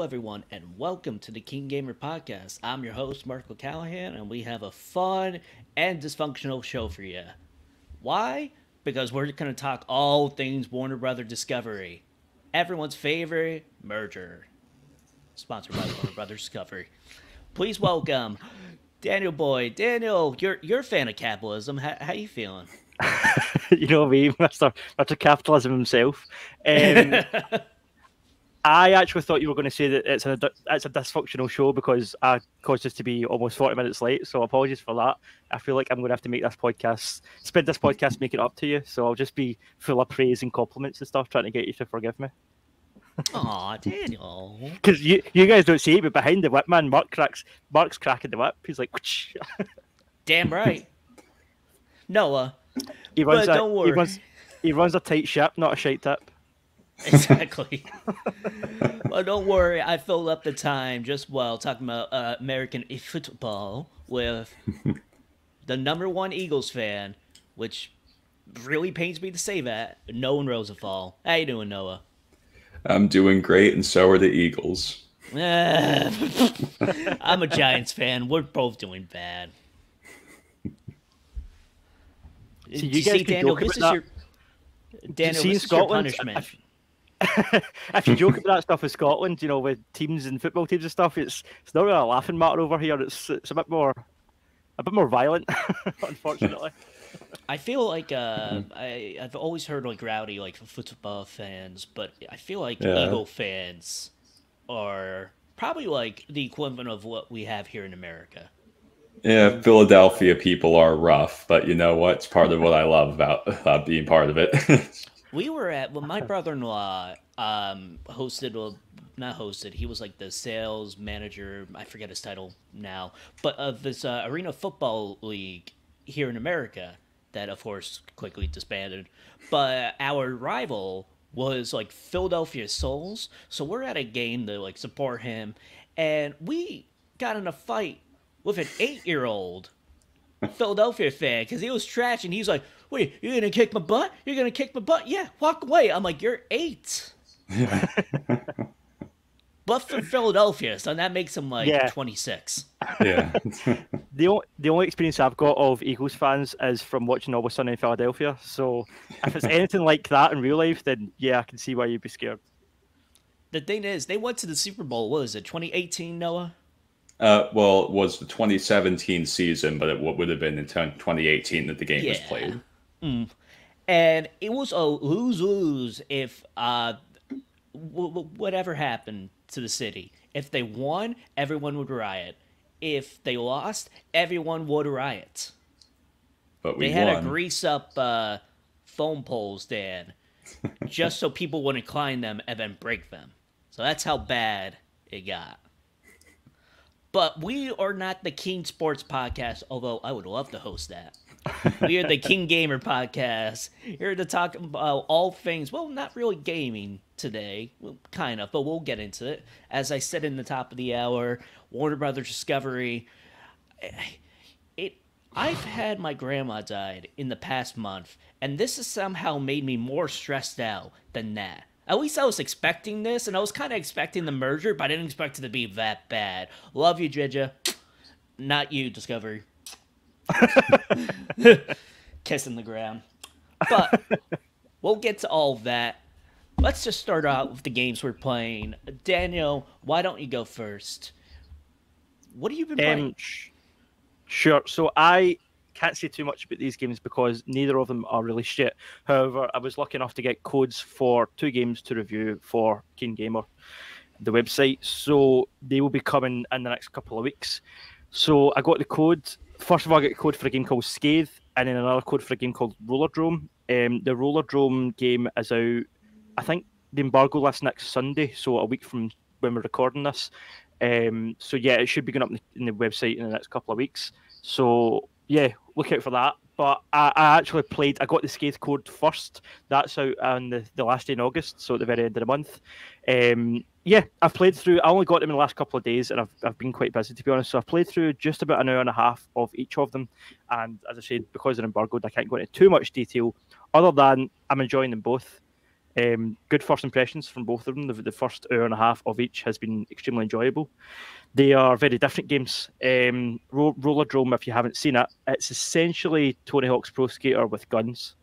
Hello, everyone, and welcome to the KeenGamer podcast. I'm your host, Mark Callahan, and we have a fun and dysfunctional show for you. Why? Because we're going to talk all things Warner Brother Discovery, everyone's favorite merger, sponsored by Warner Brother Discovery. Please welcome Daniel Boyd. Daniel, you're a fan of capitalism. How you feeling? You know me, Mr. Capitalism himself. I actually thought you were going to say that it's a dysfunctional show because I caused us to be almost 40 minutes late. So apologies for that. I feel like I'm going to have to spend this podcast making it up to you. So I'll just be full of praise and compliments and stuff, trying to get you to forgive me. Aw, Daniel. Because you guys don't see it, but behind the whip, man, Mark's cracking the whip. He's like, whoosh. Damn right. Noah. Don't worry. He runs a tight ship, not a shite tip. Exactly. Well, don't worry. I filled up the time just while talking about American football with the #1 Eagles fan, which really pains me to say that, Noah Rosenthal. How you doing, Noah? I'm doing great, and so are the Eagles. I'm a Giants fan. We're both doing bad. So you guys Daniel, this is your punishment. If you joke about that stuff with Scotland, you know, with teams and football teams and stuff, it's not really a laughing matter over here. It's a bit more violent, unfortunately. I feel like I've always heard like rowdy like football fans, but I feel like Eagle fans are probably like the equivalent of what we have here in America. Yeah, Philadelphia people are rough, but you know what? It's part of what I love about being part of it. We were at my brother-in-law hosted, well, not hosted. He was like the sales manager. I forget his title now, but of this arena football league here in America that, of course, quickly disbanded. But our rival was like Philadelphia Souls, so we're at a game to like support him, and we got in a fight with an 8-year-old Philadelphia fan because he was trash, and he's like, "Wait, you're gonna kick my butt? You're gonna kick my butt? Yeah, walk away." I'm like, "You're 8." But for Philadelphia, so that makes him like 26. Yeah. The only experience I've got of Eagles fans is from watching Always Sunny in Philadelphia. So if it's anything like that in real life, then yeah, I can see why you'd be scared. The thing is, they went to the Super Bowl. What was it, 2018, Noah? Well, it was the 2017 season, but it would have been in 2018 that the game was played. And it was a lose-lose if whatever happened to the city. If they won, everyone would riot. If they lost, everyone would riot. But they had to grease up phone poles, Dan, just so people wouldn't climb them and then break them. So that's how bad it got. But we are not the King Sports Podcast, although I would love to host that. We are the KeenGamer Podcast, here to talk about all things, well, not really gaming today, well, kind of, but we'll get into it. As I said in the top of the hour, Warner Brothers Discovery, I've had my grandma died in the past month, and this has somehow made me more stressed out than that. At least I was expecting this, and I was kind of expecting the merger, but I didn't expect it to be that bad. Love you, Jija. Not you, Discovery. Kissing the ground. But we'll get to all of that. Let's just start out with the games we're playing. Daniel, why don't you go first? What have you been playing? Sure. So I can't say too much about these games because neither of them are really shit. However, I was lucky enough to get codes for 2 games to review for KeenGamer, the website. So they will be coming in the next couple of weeks. So I got the code. First of all, I got a code for a game called Scathe, and then another code for a game called Rollerdrome. The Rollerdrome game is out, I think the embargo lasts next Sunday, so a week from when we're recording this. So yeah, it should be going up in the website in the next couple of weeks. So yeah, look out for that. But I actually I got the Scathe code first. That's out on the last day in August, so at the very end of the month. Yeah, I've played through. I only got them in the last couple of days, and I've been quite busy, to be honest. So I've played through just about an hour and a half of each of them. And as I said, because they're embargoed, I can't go into too much detail, other than I'm enjoying them both. Good first impressions from both of them. The first hour and a half of each has been extremely enjoyable. They are very different games. Rollerdrome, if you haven't seen it, it's essentially Tony Hawk's Pro Skater with guns.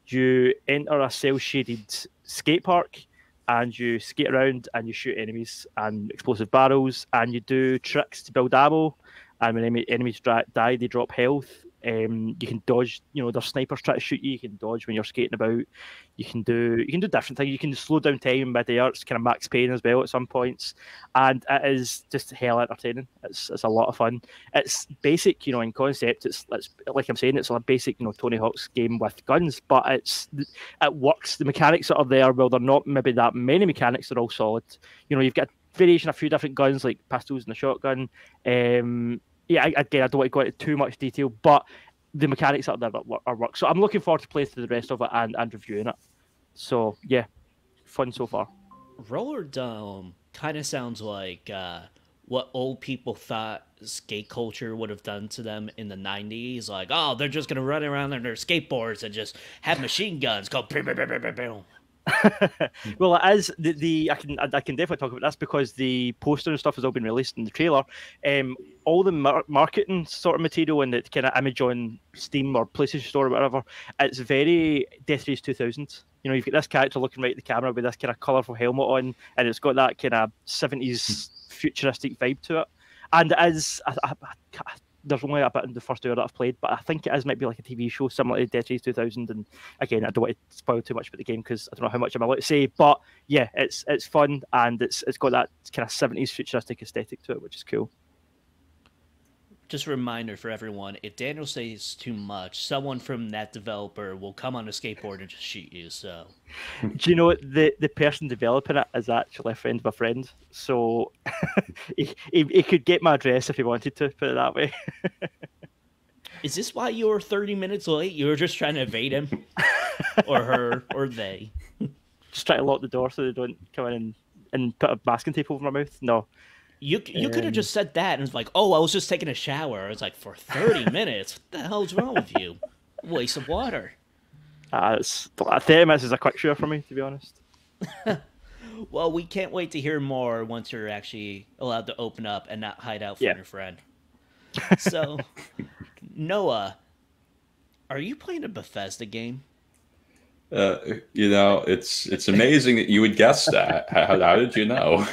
You enter a cel-shaded skate park and you skate around and you shoot enemies and explosive barrels and you do tricks to build ammo. And when enemies die, they drop health. You can dodge. There's snipers trying to shoot you. You can dodge when you're skating about. You can do different things. You can slow down time mid-air. It's kind of max pain as well at some points, and it is just hell entertaining. It's a lot of fun. It's basic, in concept. It's like I'm saying, it's a basic, Tony Hawk's game with guns, but it works. The mechanics that are there, well, they're not maybe that many mechanics. They're all solid. You've got variation, a few different guns like pistols and a shotgun. Again, I don't want to go into too much detail, but the mechanics out there are work. So I'm looking forward to playing through the rest of it and reviewing it. So yeah, fun so far. Rollerdrome kind of sounds like what old people thought skate culture would have done to them in the 90s. Like, oh, they're just going to run around on their skateboards and just have machine guns go boom, boom, boom, boom, boom, boom. Well, it is I can definitely talk about this because the poster and stuff has all been released in the trailer. All the marketing sort of material and the kind of image on Steam or PlayStation Store or whatever, it's very Death Race 2000. You've got this character looking right at the camera with this kind of colourful helmet on, and it's got that kind of 70s futuristic vibe to it. And it is, there's only a bit in the first hour that I've played, but I think it is might be like a TV show similar to Death Race 2000. And again, I don't want to spoil too much about the game because I don't know how much I'm allowed to say. But yeah, it's fun and it's got that kind of 70s futuristic aesthetic to it, which is cool. Just a reminder for everyone: if Daniel says too much, someone from that developer will come on a skateboard and just shoot you. So, do you know what? The person developing it is actually a friend of a friend, so he could get my address if he wanted to. Put it that way. Is this why you were 30 minutes late? You were just trying to evade him, or her, or they? Just try to lock the door so they don't come in and put a masking tape over my mouth. No. You could have just said that and it's like, oh, I was just taking a shower. It's like, for 30 minutes? What the hell's wrong with you? Waste of water. 30 minutes is a quick shower for me, to be honest. Well, we can't wait to hear more once you're actually allowed to open up and not hide out from your friend. So, Noah, are you playing a Bethesda game? It's amazing that you would guess that. How did you know?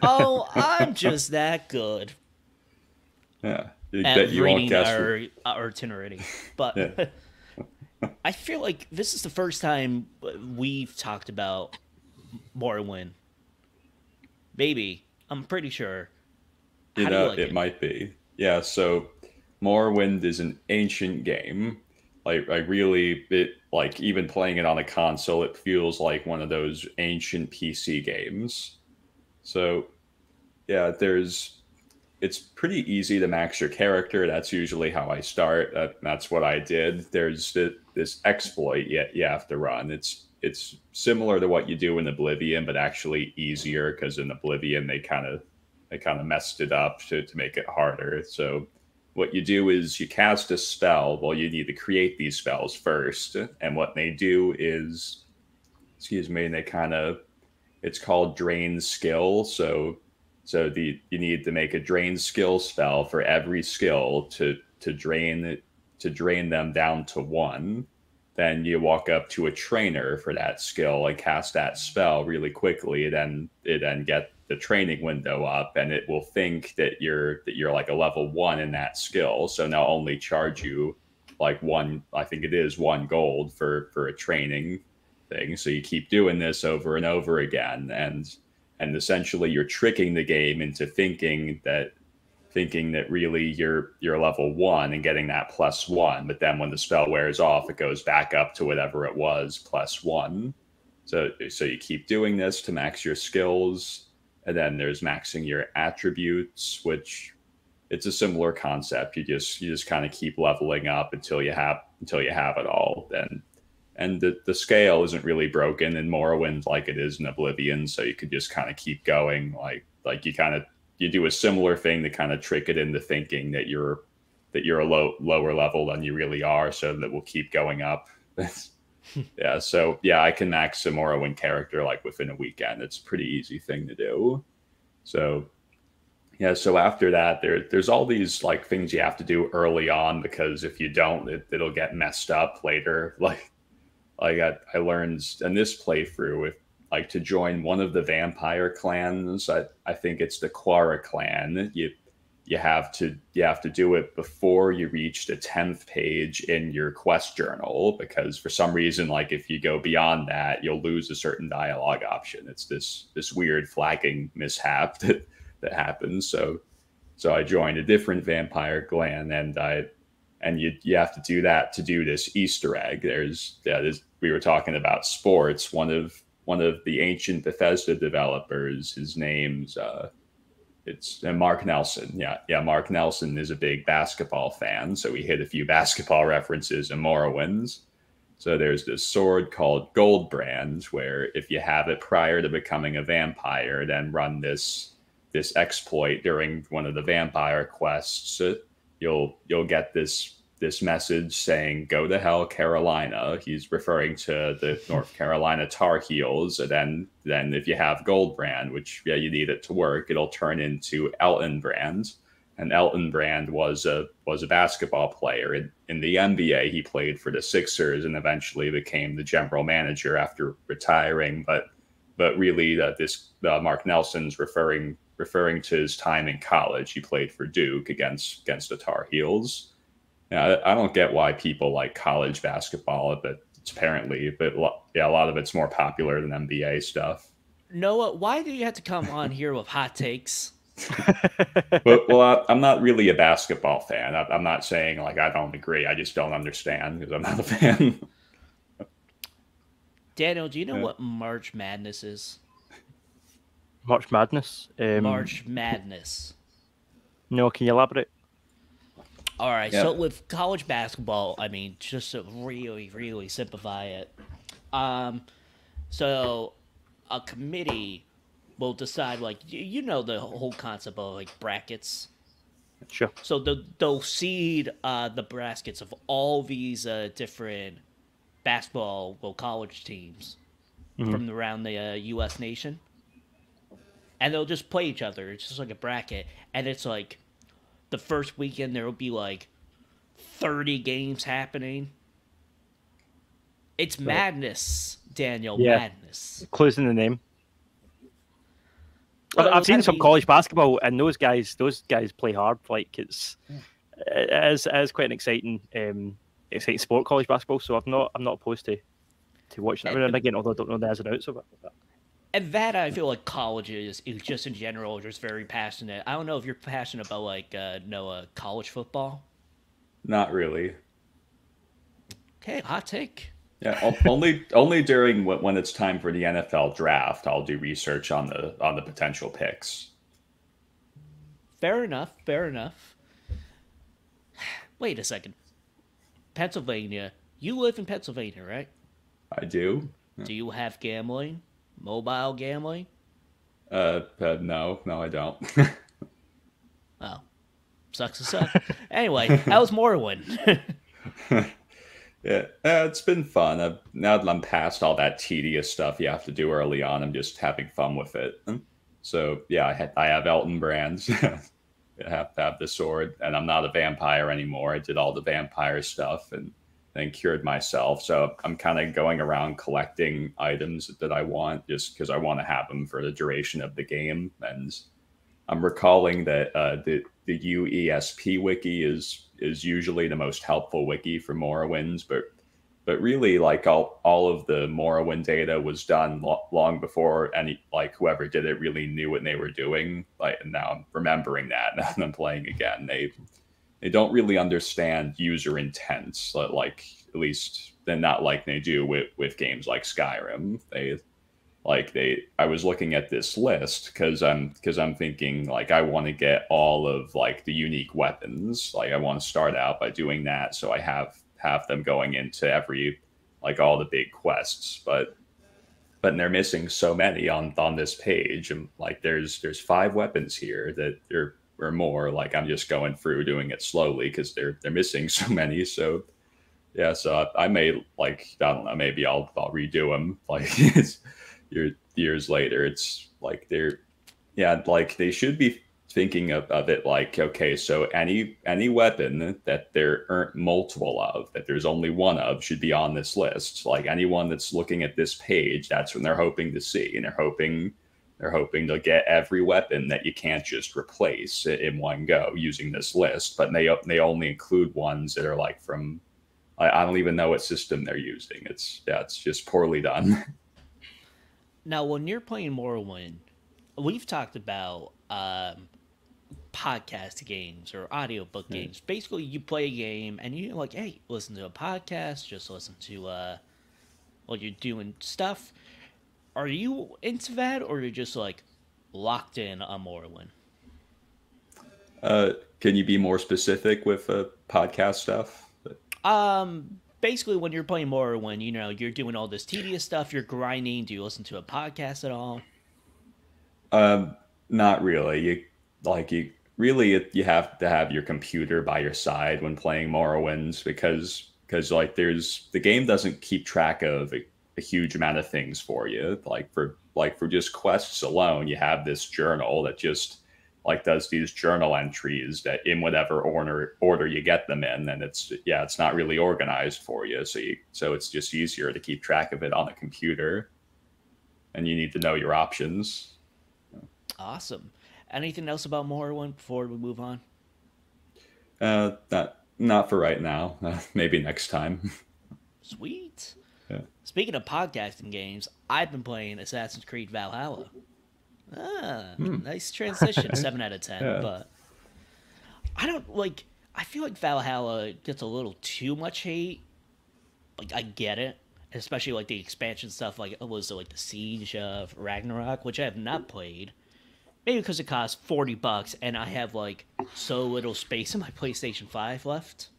Oh, I'm just that good. Yeah, at you reading won't guess our itinerary. But yeah. I feel like this is the first time we've talked about Morrowind. Maybe. I'm pretty sure. How do you like it might be. Yeah, so Morrowind is an ancient game. Even playing it on a console, it feels like one of those ancient PC games. So, yeah, it's pretty easy to max your character. That's usually how I start. That's what I did. There's this exploit you have to run. It's similar to what you do in Oblivion, but actually easier because in Oblivion they kind of messed it up to make it harder. So what you do is you cast a spell. Well, you need to create these spells first, and what they do is, it's called drain skill. So you need to make a drain skill spell for every skill to drain them down to 1. Then you walk up to a trainer for that skill and cast that spell really quickly. Then get the training window up, and it will think that you're like a level 1 in that skill. So now only charge you like 1 gold for a training thing. So you keep doing this over and over again, and essentially you're tricking the game into thinking that really you're level 1 and getting that +1, but then when the spell wears off, it goes back up to whatever it was +1. So you keep doing this to max your skills, and then there's maxing your attributes, which it's a similar concept. You just kind of keep leveling up until you have it all. And the scale isn't really broken in Morrowind like it is in Oblivion, so you could just kind of keep going. Like you do a similar thing to kind of trick it into thinking that you're a lower level than you really are, so that we'll keep going up. Yeah, so yeah, I can max a Morrowind character like within a weekend. It's a pretty easy thing to do. So yeah, so after that, there's all these like things you have to do early on because if you don't, it'll get messed up later. I learned in this playthrough with like to join one of the vampire clans. I think it's the Quara clan. You have to do it before you reach the 10th page in your quest journal because for some reason, like if you go beyond that, you'll lose a certain dialogue option. It's this weird flagging mishap that happens. So I joined a different vampire clan, and you have to do that to do this Easter egg. We were talking about sports. One of the ancient Bethesda developers, his name's it's Mark Nelson. Yeah, Mark Nelson is a big basketball fan, so we hit a few basketball references in Morrowinds. So there's this sword called Goldbrand, where if you have it prior to becoming a vampire, then run this exploit during one of the vampire quests, you'll get this message saying "Go to hell, Carolina." He's referring to the North Carolina Tar Heels. And then if you have Goldbrand, which you need it to work, it'll turn into Elton Brand. And Elton Brand was a basketball player in the NBA. He played for the Sixers and eventually became the general manager after retiring. But really, Mark Nelson's referring to his time in college. He played for Duke against the Tar Heels. Yeah, I don't get why people like college basketball, but a lot of it's more popular than NBA stuff. Noah, why do you have to come on here with hot takes? I'm not really a basketball fan. I'm not saying like I don't agree. I just don't understand because I'm not a fan. Daniel, do you know what March Madness is? March Madness? March Madness. No, can you elaborate? All right, so with college basketball, I mean, just to really, really simplify it, so a committee will decide, like, you know the whole concept of, like, brackets. Sure. So they'll seed the brackets of all these different basketball, college teams from around the U.S. nation. And they'll just play each other. It's just like a bracket. And it's like the first weekend there will be like 30 games happening. It's madness, Daniel. Yeah. Madness. Clues in the name. I've seen some college basketball, and those guys play hard. Like it is quite an exciting sport, college basketball. So I'm not opposed to watching it. And again, although I don't know the ins and outs of it. And that I feel like college is just in general just very passionate. I don't know if you're passionate about like college football. Not really. Okay, hot take. Yeah, only during when it's time for the NFL draft, I'll do research on the potential picks. Fair enough. Wait a second. Pennsylvania. You live in Pennsylvania, right? I do. Do you have gambling? Mobile gambling? No, I don't. Oh, sucks to suck. Anyway, that was Morrowind. Yeah, it's been fun. Now that I'm past all that tedious stuff you have to do early on, I'm just having fun with it. So yeah, I have Elton Brands. I have to have the sword, and I'm not a vampire anymore. I did all the vampire stuff and then cured myself. So I'm kind of going around collecting items that I want just because I want to have them for the duration of the game. And I'm recalling that the UESP wiki is usually the most helpful wiki for Morrowind, but really like all of the Morrowind data was done long before whoever did it really knew what they were doing. And now I'm remembering that now that I'm playing again. They don't really understand user intent, like at least they're not like they do with games like Skyrim. I was looking at this list because I'm thinking like I want to get all of like the unique weapons. Like I want to start out by doing that, so I have them going into every all the big quests. But they're missing so many on this page. And like there's 5 weapons here that or more. Like I'm just going through doing it slowly because they're missing so many. So yeah. So I may like I don't know. Maybe I'll redo them like years later. It's like they're yeah, like they should be thinking of it like, okay, so any weapon that there aren't multiple of, that there's only one of, should be on this list. Like anyone that's looking at this page, that's what they're hoping to see, and they're hoping to get every weapon that you can't just replace in one go using this list. But they only include ones that are like from I don't even know what system they're using. It's just poorly done. Now, when you're playing Morrowind, we've talked about podcast games or audiobook games. Basically, you play a game and you're like, hey, listen to a podcast, just listen to while you're doing stuff. Are you into that, or you're just like locked in on Morrowind? Can you be more specific with podcast stuff? Basically, when you're playing Morrowind, you're doing all this tedious stuff, you're grinding. Do you listen to a podcast at all? Not really. You have to have your computer by your side when playing Morrowind because like the game doesn't keep track of a huge amount of things for you. For just quests alone, you have this journal that just like does these journal entries that in whatever order you get them in, and it's not really organized for you. So it's just easier to keep track of it on a computer, and you need to know your options. Awesome. Anything else about Morrowind before we move on? Not for right now. Maybe next time. Sweet. Yeah. Speaking of podcasting games, I've been playing Assassin's Creed Valhalla. Nice transition. 7 out of 10. Yeah. But I feel like Valhalla gets a little too much hate. Like, I get it. Especially like the expansion stuff, like the Siege of Ragnarok, which I have not played. Maybe because it costs $40 and I have like so little space in my PlayStation 5 left.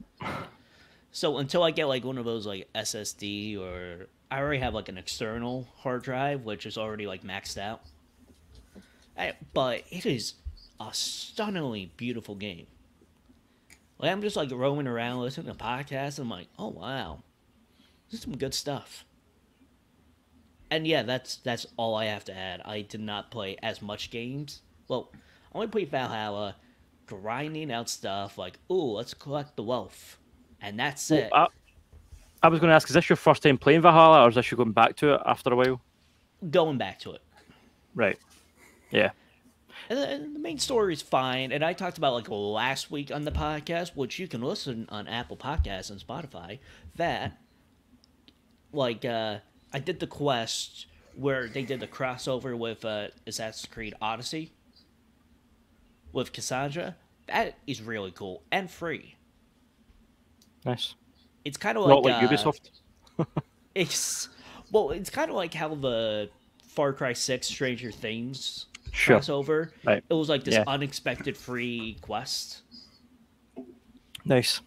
So until I get like one of those like SSD, or I already have like an external hard drive, which is already like maxed out. But it is a stunningly beautiful game. Like I'm just like roaming around listening to podcasts, and I'm like, oh wow, this is some good stuff. And yeah, that's all I have to add. I did not play as much games. Well, I only played Valhalla, grinding out stuff like, ooh, let's collect the wealth. And that's it. I was going to ask, is this your first time playing Valhalla, or is this you going back to it after a while? Going back to it. Right. Yeah. And the main story is fine. And I talked about like last week on the podcast, which you can listen on Apple Podcasts and Spotify, that like I did the quest where they did the crossover with Assassin's Creed Odyssey with Cassandra. That is really cool and free. Nice. It's kind of Not like Ubisoft. it's kind of like how the Far Cry 6 Stranger Things Sure. crossover. Right. It was like this unexpected free quest. Nice.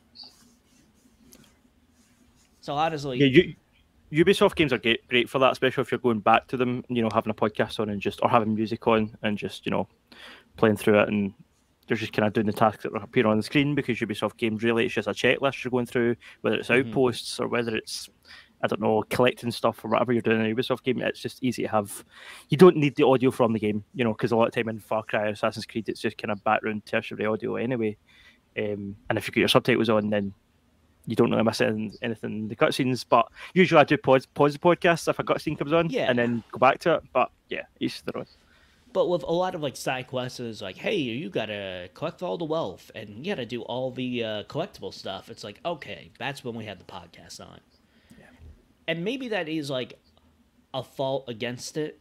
So honestly, yeah, Ubisoft games are great for that, especially if you're going back to them, having a podcast on or having music on and just, playing through it, and they're just kind of doing the tasks that appear on the screen, because Ubisoft games really, it's just a checklist you're going through, whether it's outposts or whether it's, I don't know, collecting stuff or whatever you're doing in a Ubisoft game. It's just easy to have. You don't need the audio from the game, because a lot of time in Far Cry or Assassin's Creed, it's just kind of background tertiary audio anyway. And if you get your subtitles on, then you don't really miss anything in the cutscenes. But usually I do pause the podcast if a cutscene comes on, and then go back to it. But yeah, each their own. But with a lot of like side quests, it's like, hey, you gotta collect all the wealth and you gotta do all the collectible stuff. It's like, okay, that's when we have the podcast on. Yeah. And maybe that is like a fault against it.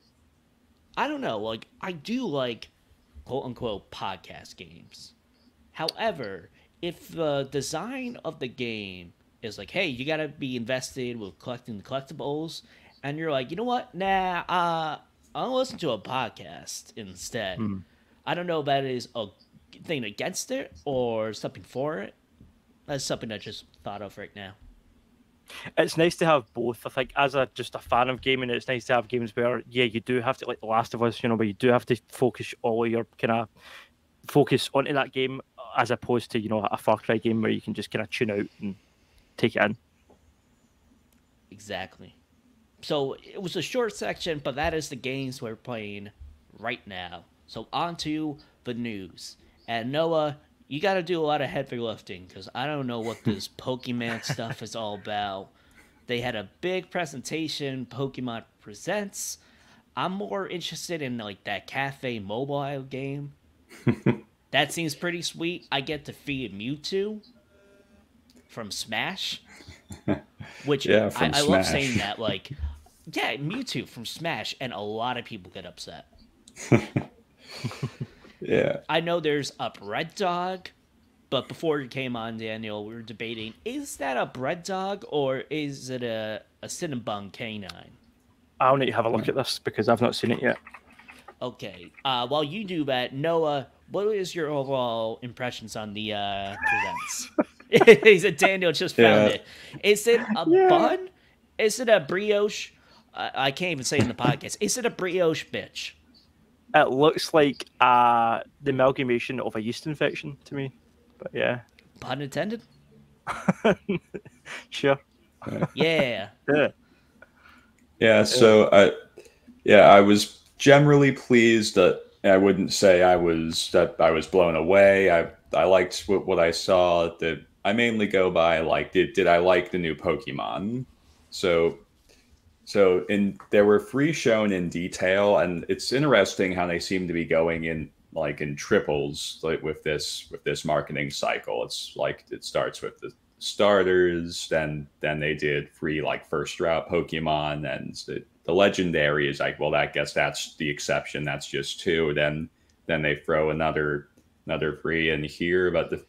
I don't know. Like, I do like quote unquote podcast games. However, if the design of the game is like, hey, you gotta be invested with collecting the collectibles, and you're like, you know what? Nah, I'll listen to a podcast instead. I don't know if that is a thing against it or something for it. That's something I just thought of right now. It's nice to have both. I think as just a fan of gaming, it's nice to have games where, you do have to, like The Last of Us, where you do have to focus all of your kind of focus onto that game, as opposed to, a Far Cry game where you can just kind of tune out and take it in. Exactly. So it was a short section, but that is the games we're playing right now. So on to the news. And Noah, you got to do a lot of heavy lifting because I don't know what this Pokemon stuff is all about. They had a big presentation, Pokemon Presents. I'm more interested in like that cafe mobile game. That seems pretty sweet. I get to feed Mewtwo from Smash, which Yeah, from I love Smash. saying that. Like, yeah, Mewtwo from Smash, and a lot of people get upset. Yeah. I know there's a bread dog, but before you came on, Daniel, we were debating, is that a bread dog or is it a Cinnabon canine? I'll need to have a look at this because I've not seen it yet. Okay. While you do that, Noah, what is your overall impressions on the presents? He said Daniel just found it. Is it a bun? Is it a brioche? I can't even say in the podcast. Is it a brioche bitch? It looks like the amalgamation of a yeast infection to me. But yeah. Pun intended? Sure. Yeah. Yeah. Yeah, so I was generally pleased. That I wouldn't say I was blown away. I liked what I saw. That I mainly go by like did I like the new Pokemon? So there were 3 shown in detail, and it's interesting how they seem to be going in like in triples like with this marketing cycle. It's like it starts with the starters, then they did 3 like first route Pokemon, and the legendary is like, well, I guess that's the exception. That's just 2. Then they throw another 3 in here. But the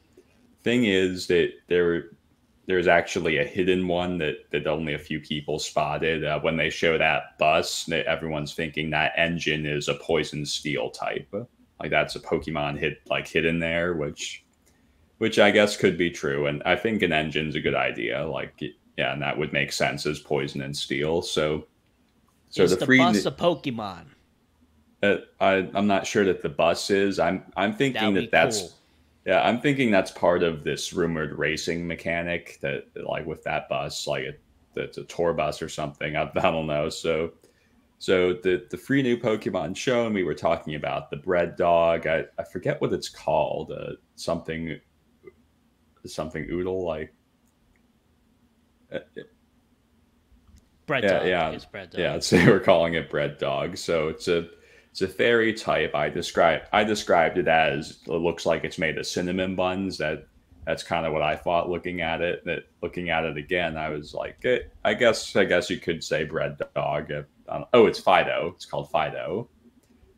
thing is that there's actually a hidden one that only a few people spotted. When they show that bus, everyone's thinking that engine is a poison steel type. Like that's a Pokemon hidden there, which I guess could be true. And I think an engine's a good idea. Like, yeah, and that would make sense as poison and steel. So is the the free bus a Pokemon? I'm not sure that the bus is. I'm thinking that's cool. Yeah, I'm thinking that's part of this rumored racing mechanic that like with that bus, like it's a tour bus or something. I don't know. So the 3 new Pokemon shown, we were talking about the bread dog. I forget what it's called. Something oodle like. Bread dog. It's bread dog. Yeah, so we're calling it bread dog. So it's a fairy type. I described it as it looks like it's made of cinnamon buns. That's kind of what I thought looking at it. Looking at it again, I was like, I guess you could say bread dog. It's Fido. It's called Fido.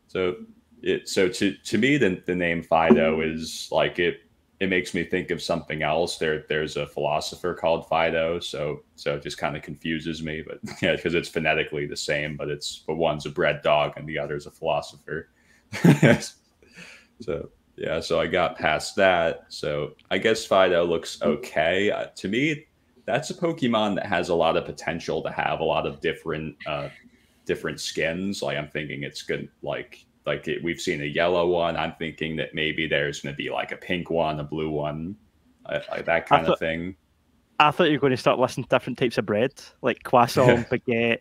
So to me the name Fido is like it makes me think of something else. There's a philosopher called Fido, so it just kind of confuses me. But yeah, because it's phonetically the same, but one's a bread dog and the other's a philosopher. So I got past that. So I guess Fido looks okay. To me, that's a Pokemon that has a lot of potential to have a lot of different skins. Like I'm thinking it's good. We've seen a yellow one. I'm thinking that maybe there's going to be like a pink one, a blue one, like that kind of thing. I thought you were going to start listing different types of bread, like croissant, baguette,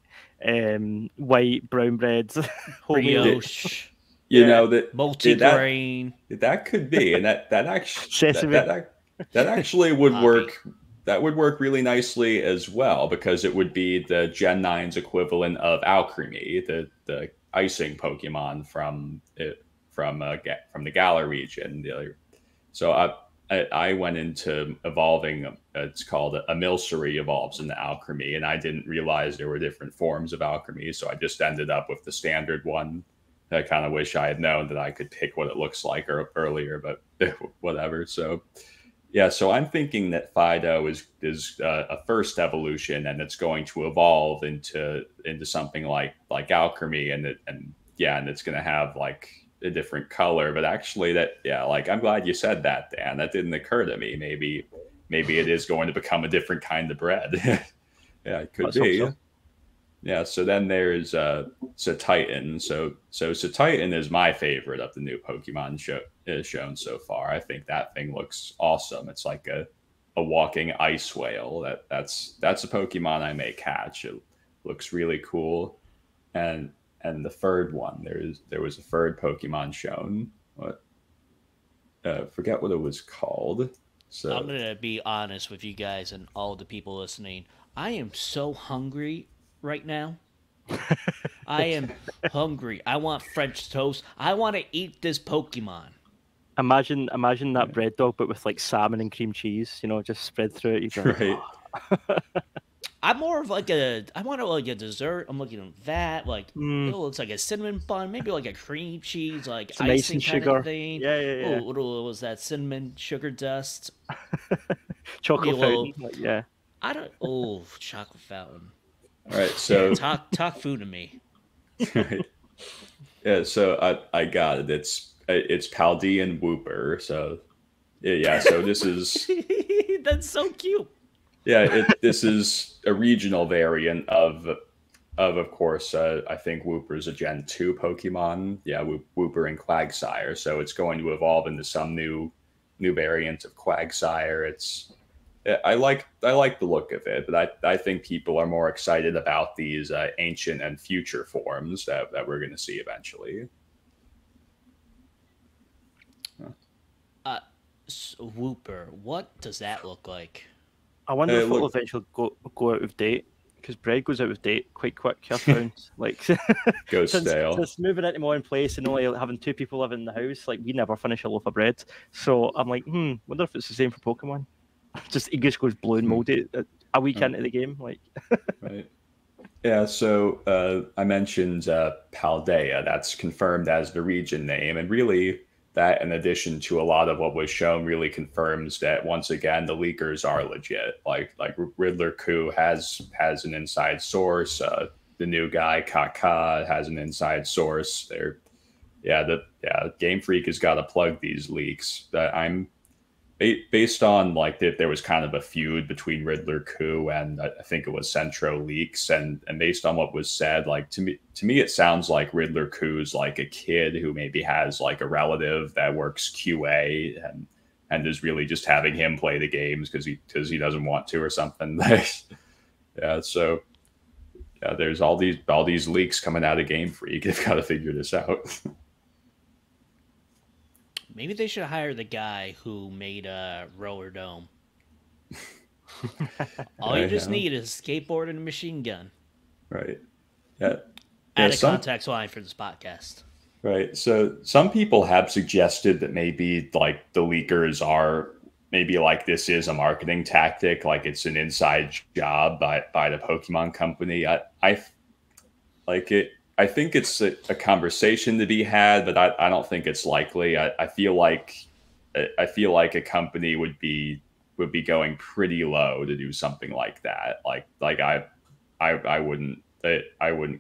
white, brown breads, brioche. You know that multigrain. That could be, and that actually would work. That would work really nicely as well because it would be the Gen 9's equivalent of Alchemy, the icing Pokemon from the Galar region. So I went into evolving. It's called a Milcery evolves into Alchemy, and I didn't realize there were different forms of Alchemy. So I just ended up with the standard one. I kind of wish I had known that I could pick what it looks like earlier, but whatever. So yeah, so I'm thinking that Fido is a first evolution, and it's going to evolve into something like Alchemy, and it's going to have like a different color. But actually, I'm glad you said that, Dan. That didn't occur to me. Maybe it is going to become a different kind of bread. Yeah, it could be. So. Yeah. So then there's Titan. So Titan is my favorite of the new Pokemon shown so far. I think that thing looks awesome. It's like a a walking ice whale. That's a Pokemon I may catch. It looks really cool. And the third one, there was a third Pokemon shown. What? Forget what it was called. So I'm gonna be honest with you guys and all the people listening. I am so hungry right now. I am hungry. I want French toast. I want to eat this Pokemon. Imagine that bread dog, but with like salmon and cream cheese. You know, just spread through it. You go, right. oh. I'm more of like I want like a dessert. I'm looking at that. Like it looks like a cinnamon bun, maybe like a cream cheese, like Some icing icing kind sugar. of thing. Yeah. Oh, what was that? Cinnamon sugar dust. Chocolate Maybe fountain. Yeah. I don't. Oh, chocolate fountain. All right. So talk food to me. right. Yeah. So I got it. It's Paldean Wooper. So yeah. So this is That's so cute. yeah. This is a regional variant of course. I think Wooper's a Gen 2 Pokemon. Yeah, Wooper and Quagsire. So it's going to evolve into some new variant of Quagsire. I like the look of it, but I think people are more excited about these ancient and future forms that we're going to see eventually. Wooper. What does that look like? I wonder if it'll eventually go out of date, because bread goes out of date quite quick. I found like goes stale. Since moving into my own place and only having 2 people living in the house, like we never finish a loaf of bread. So I'm like, wonder if it's the same for Pokemon. It just goes blue and moldy a week into the game, like. Right. Yeah. So I mentioned Paldea. That's confirmed as the region name, and really, that, in addition to a lot of what was shown, really confirms that once again the leakers are legit. Like Riddler Coup has an inside source. The new guy Kaka has an inside source. Game Freak has got to plug these leaks. I'm based on like that there was kind of a feud between Riddler Coup and I think it was Centro Leaks, and based on what was said, like to me it sounds like Riddler Coup's like a kid who maybe has like a relative that works QA and is really just having him play the games because he doesn't want to or something. So there's all these leaks coming out of Game Freak. They've got to figure this out. Maybe they should hire the guy who made Rollerdrome. All you just need is a skateboard and a machine gun. Right. Yeah. Add a context line for this podcast. Right. So some people have suggested that maybe like the leakers are maybe like this is a marketing tactic, like it's an inside job by the Pokemon company. I like it. I think it's a conversation to be had, but I don't think it's likely. I feel like a company would be going pretty low to do something like that. Like I wouldn't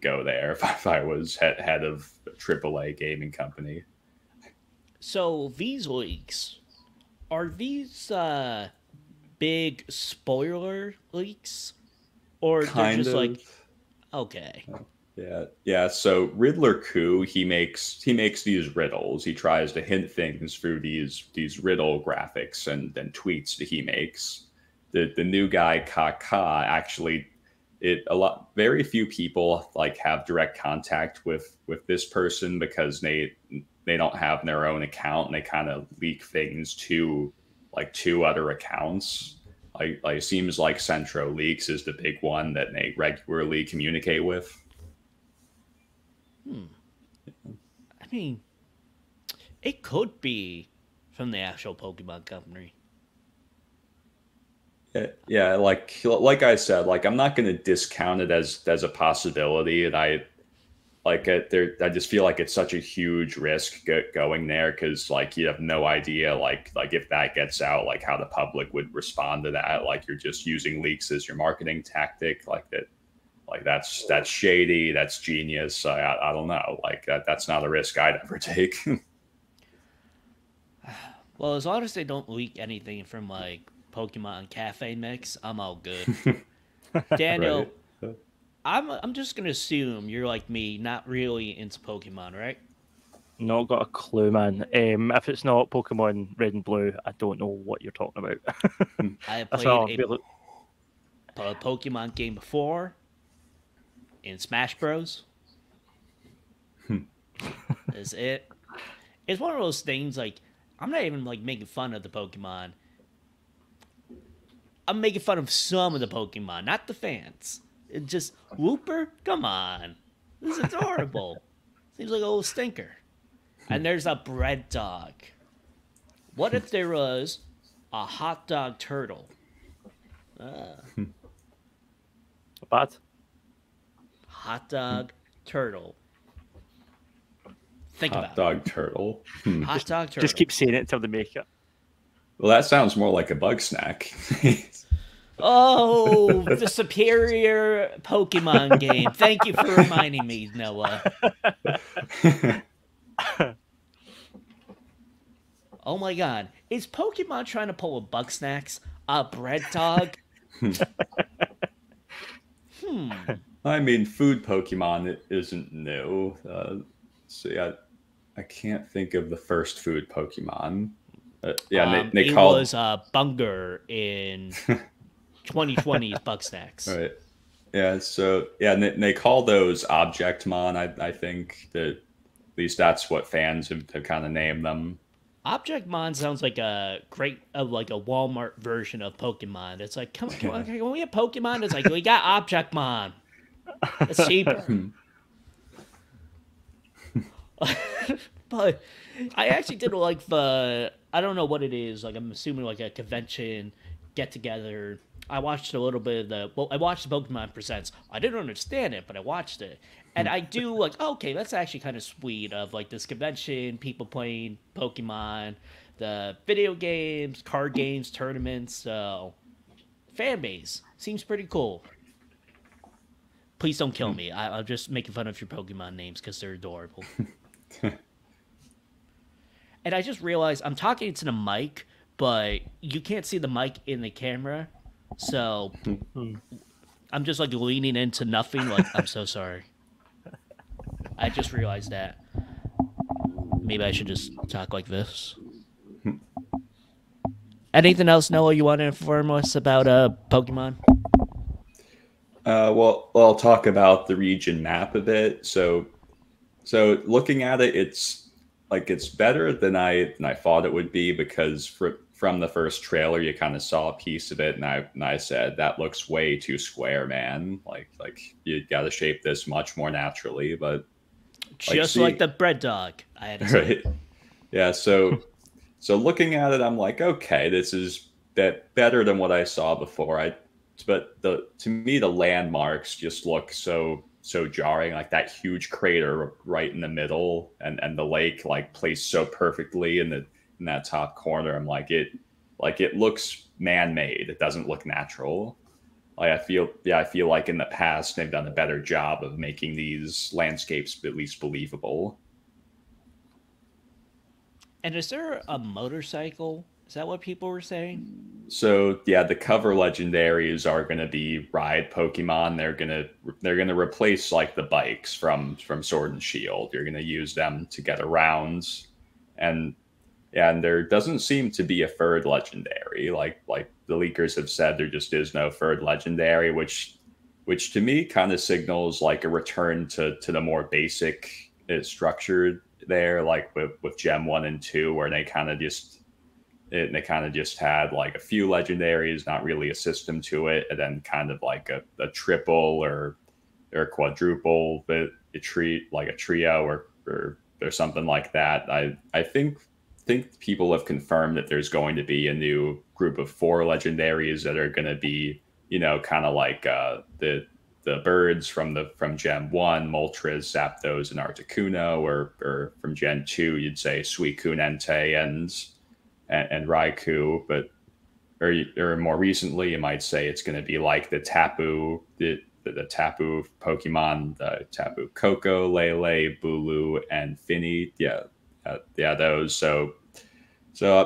go there if I was head of a AAA gaming company. So these leaks, are these big spoiler leaks, or they're just like okay? Yeah. So Riddler Coup, he makes these riddles. He tries to hint things through these riddle graphics and tweets that he makes. The new guy Kaka actually, very few people like have direct contact with this person because they don't have their own account, and they kind of leak things to like 2 other accounts. Like it seems like Centro Leaks is the big one that they regularly communicate with. I mean, it could be from the actual Pokemon company. Yeah, like I said, like I'm not going to discount it as a possibility, and I just feel like it's such a huge risk going there because like you have no idea like if that gets out, like how the public would respond to that. Like you're just using leaks as your marketing tactic, like that. Like that's shady. That's genius. I don't know. Like that's not a risk I'd ever take. Well, as long as they don't leak anything from like Pokemon Cafe Mix, I'm all good. Daniel, Right. I'm just gonna assume you're like me, not really into Pokemon, right? Not got a clue, man. If it's not Pokemon Red and Blue, I don't know what you're talking about. I have That's played all. a Pokemon game before in Smash Bros. Is it? It's one of those things. Like, I'm not even like making fun of the Pokemon. I'm making fun of some of the Pokemon, not the fans. It just Wooper. Come on, this is adorable. Seems like a little stinker. And there's a bread dog. What if there was a hot dog turtle? Bad. Hot dog turtle. Think Hot about dog turtle. it. Hot dog turtle. Just keep saying it until they make it. Well, that sounds more like a bug snack. Oh, the superior Pokemon game. Thank you for reminding me, Noah. Oh my god. Is Pokemon trying to pull a Bugsnax? A bread dog? I mean, food Pokemon isn't new. So yeah, I can't think of the first food Pokemon. Yeah, they it called... was Bunger in 2020's Bugsnax. Right. Yeah, so yeah, they call those Objectmon. I think that at least that's what fans have kind of named them. Objectmon sounds like a great, like a Walmart version of Pokemon. It's like, come on, can we have Pokemon? It's like, we got Objectmon. It's cheaper. But I actually did like I don't know what it is. Like, I'm assuming like a convention get together. I watched a little bit of I watched the Pokemon Presents. I didn't understand it, but I watched it. And I do like, okay, that's actually kind of sweet of like this convention, people playing Pokemon, the video games, card games, tournaments. So fan base seems pretty cool. Please don't kill me. I'm just making fun of your Pokemon names because they're adorable. And I just realized I'm talking to the mic, but you can't see the mic in the camera. So I'm just like leaning into nothing. Like, I'm so sorry. I just realized that. Maybe I should just talk like this. Anything else, Noah, you want to inform us about Pokemon? Well, I'll talk about the region map a bit. So looking at it, it's better than I thought it would be, because from the first trailer, you kind of saw a piece of it, and I said, that looks way too square, man. Like you got to shape this much more naturally. But just like the bread dog, I had to say. Right. Yeah. So looking at it, I'm like, okay, this is better than what I saw before. But to me, the landmarks just look so jarring, like that huge crater right in the middle, and the lake like placed so perfectly in that top corner. I'm like, it looks man-made. It doesn't look natural. Like I feel like in the past they've done a better job of making these landscapes at least believable. And is there a motorcycle? Is that what people were saying? So yeah, the cover legendaries are going to be ride Pokemon. They're gonna replace like the bikes from Sword and Shield. You're gonna use them to get around, and there doesn't seem to be a third legendary. Like the leakers have said, there just is no third legendary, which to me kind of signals like a return to the more basic structure there, like with Gem 1 and 2, where they kind of just had like a few legendaries, not really a system to it, and then kind of like a triple or quadruple, but a trio or something like that. I think people have confirmed that there's going to be a new group of 4 legendaries that are going to be, kind of like the birds from Gen 1, Moltres, Zapdos, and Articuno, or from Gen 2, you'd say Suicune, Entei, and Raikou, but or more recently, you might say it's going to be like the Tapu, the Tapu Pokemon, the Tapu Koko, Lele, Bulu, and Finny. Yeah, those. So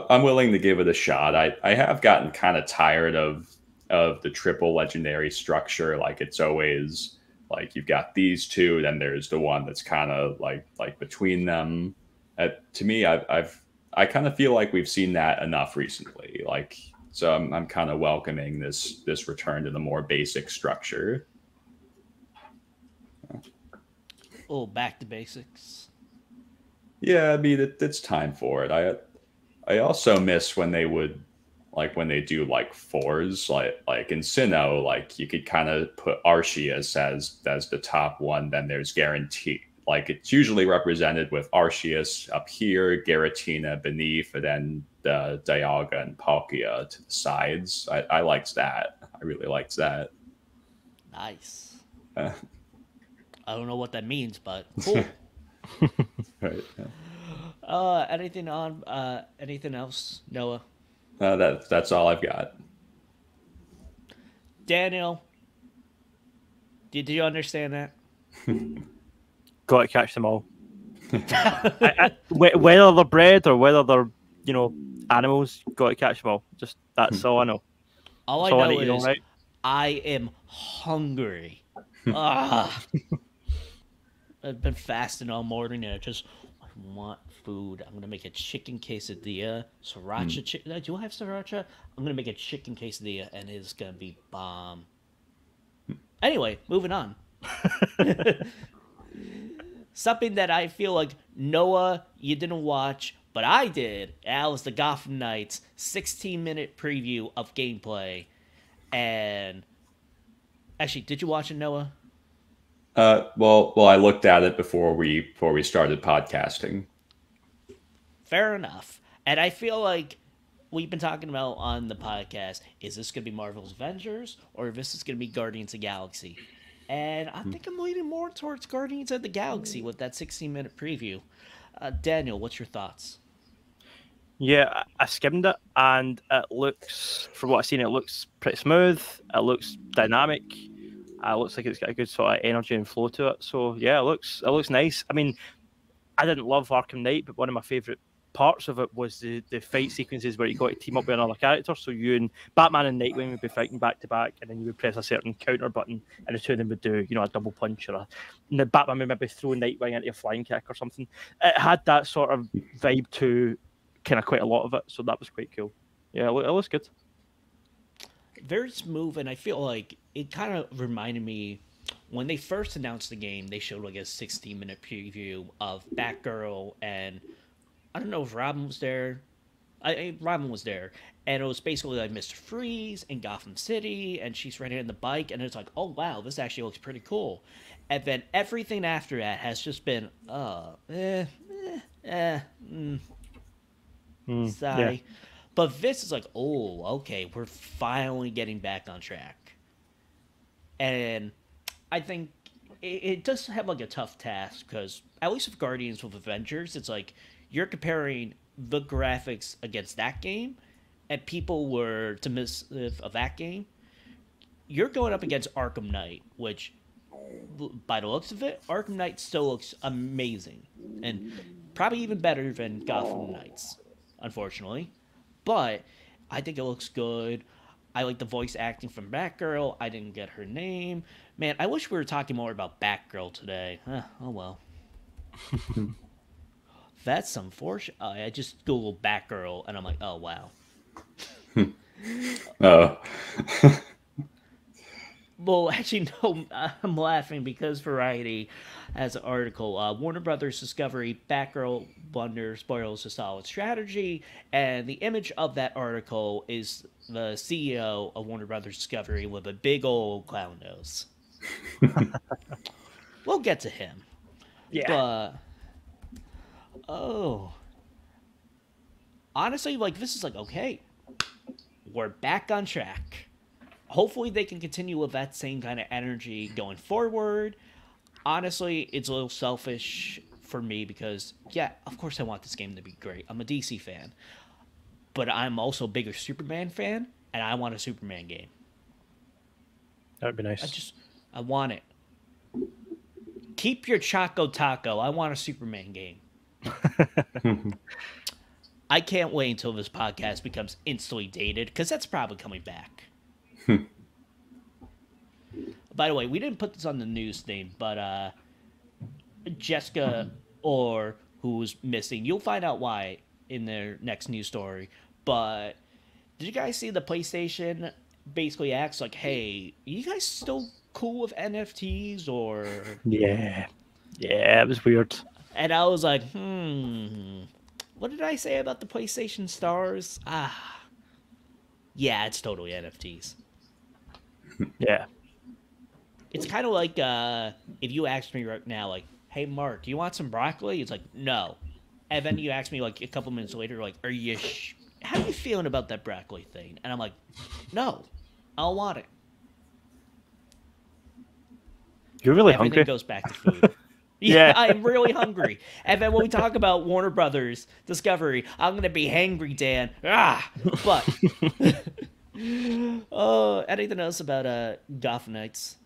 I'm willing to give it a shot. I have gotten kind of tired of the triple legendary structure. Like, it's always like you've got these two, then there's the one that's kind of like between them. To me, I kind of feel like we've seen that enough recently. Like, so I'm kind of welcoming this return to the more basic structure. Oh, back to basics. Yeah, I mean it's time for it. I also miss when they would like when they do like fours, like in Sinnoh, like you could kind of put Arceus as the top one. Then there's guaranteed like it's usually represented with Arceus up here, Giratina beneath, and then Dialga and Palkia to the sides. I liked that. I really liked that. Nice. Uh, I don't know what that means, but cool. right. Anything else, Noah? That's all I've got. Daniel, did you understand that? Got to catch them all. Whether they're bred or whether they're, animals, got to catch them all. Just that's all I know. All that's I all know I is right? I am hungry. I've been fasting all morning and I want food. I'm gonna make a chicken quesadilla, sriracha chicken. Do I have sriracha? I'm gonna make a chicken quesadilla and it's gonna be bomb. Anyway, moving on. Something that I feel like Noah, you didn't watch, but I did. That was the Gotham Knights 16-minute preview of gameplay. And actually, did you watch it, Noah? Well, I looked at it before we started podcasting. Fair enough. And I feel like we've been talking about on the podcast, is this going to be Marvel's Avengers or if this is going to be Guardians of the Galaxy? And I think I'm leaning more towards Guardians of the Galaxy with that 16-minute preview. Daniel, what's your thoughts? Yeah, I skimmed it, and it looks, from what I've seen, it looks pretty smooth. It looks dynamic. It looks like it's got a good sort of energy and flow to it. So yeah, it looks nice. I mean, I didn't love Arkham Knight, but one of my favourite parts of it was the fight sequences where you got to team up with another character. So you and Batman and Nightwing would be fighting back to back, and then you would press a certain counter button, and the two of them would do, a double punch and the Batman would maybe throw Nightwing into a flying kick or something. It had that sort of vibe to kind of quite a lot of it, so that was quite cool. Yeah, it looks good. Very smooth, and I feel like it kind of reminded me when they first announced the game. They showed like a 16-minute preview of Batgirl, and I don't know if Robin was there. Robin was there, and it was basically like Mr. Freeze in Gotham City, and she's riding on the bike, and it's like, oh wow, this actually looks pretty cool. And then everything after that has just been, sorry. Yeah. But this is like, oh, okay, we're finally getting back on track. And I think it does have like a tough task because at least with Guardians with Avengers, it's like you're comparing the graphics against that game, and people were dismissive of that game. You're going up against Arkham Knight, which, by the looks of it, Arkham Knight still looks amazing and probably even better than Gotham Knights, unfortunately. But I think it looks good. I like the voice acting from Batgirl. I didn't get her name. Man, I wish we were talking more about Batgirl today. Oh well. That's unfortunate. I just Googled Batgirl, and I'm like, oh, wow. Oh. Well, actually, no, I'm laughing because Variety has an article. Warner Brothers Discovery, Batgirl Blunder spoils a solid strategy. And the image of that article is the CEO of Warner Brothers Discovery with a big old clown nose. We'll get to him. Yeah. But, honestly, like, this is like, okay, we're back on track. Hopefully they can continue with that same kind of energy going forward. Honestly, it's a little selfish for me because, yeah, of course I want this game to be great. I'm a DC fan. But I'm also a bigger Superman fan, and I want a Superman game. That would be nice. I want it. Keep your Choco Taco. I want a Superman game. I can't wait until this podcast becomes instantly dated, because that's probably coming back. By the way, we didn't put this on the news thing, but Jessica, or who's missing. You'll find out why in their next news story. But did you guys see the PlayStation basically acts like, hey, you guys still cool with NFTs or... Yeah, it was weird. And I was like, what did I say about the PlayStation stars? Yeah, it's totally NFTs. Yeah. It's kind of like if you asked me right now, like, hey, Mark, do you want some broccoli? It's like, no. And then you ask me, like, a couple minutes later, like, are you... how are you feeling about that broccoli thing? And I'm like, no, I don't want it. You're really Everything hungry. goes back to food. Yeah, I'm really hungry. And then when we talk about Warner Brothers Discovery, I'm going to be hangry, Dan. But... anything else about Gotham Knights?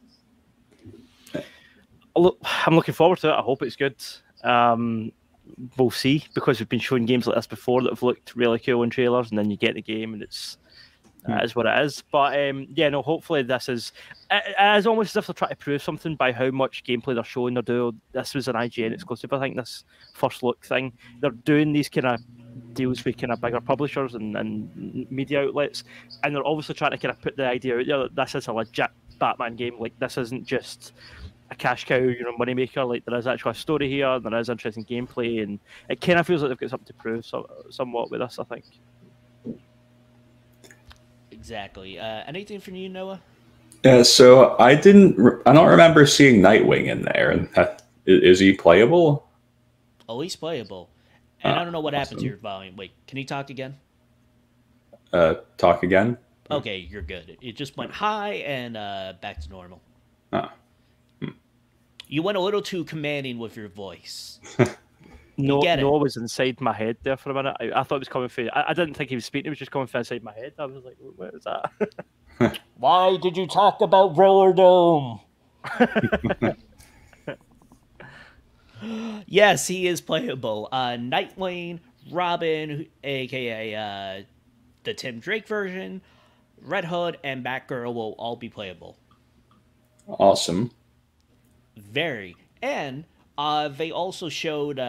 I'm looking forward to it. I hope it's good. We'll see, because we've been showing games like this before that have looked really cool in trailers, and then you get the game and it's what it is. But hopefully this is... It's almost as if they're trying to prove something by how much gameplay they're showing. This was an IGN exclusive, I think, this first look thing. They're doing these kind of deals with kind of bigger publishers and media outlets, and they're obviously trying to kind of put the idea out there that this is a legit Batman game. Like, this isn't just a cash cow, moneymaker. Like, there is actually a story here, and there is interesting gameplay, and it kind of feels like they've got something to prove somewhat with this, I think. Exactly. Anything from you, Noah? Yeah, so I don't remember seeing Nightwing in there. Is he playable? Oh, he's playable. And I don't know what happened to your volume. Wait, can you talk again? Talk again? Okay, you're good. It just went high and back to normal. You went a little too commanding with your voice. Noah was inside my head there for a minute. I thought it was coming through. I didn't think he was speaking. It was just coming from inside my head. I was like, what was that? Why did you talk about Rollerdrome? Yes, he is playable. Nightwing, Robin, a.k.a. The Tim Drake version, Red Hood, and Batgirl will all be playable. Awesome. Very. And they also showed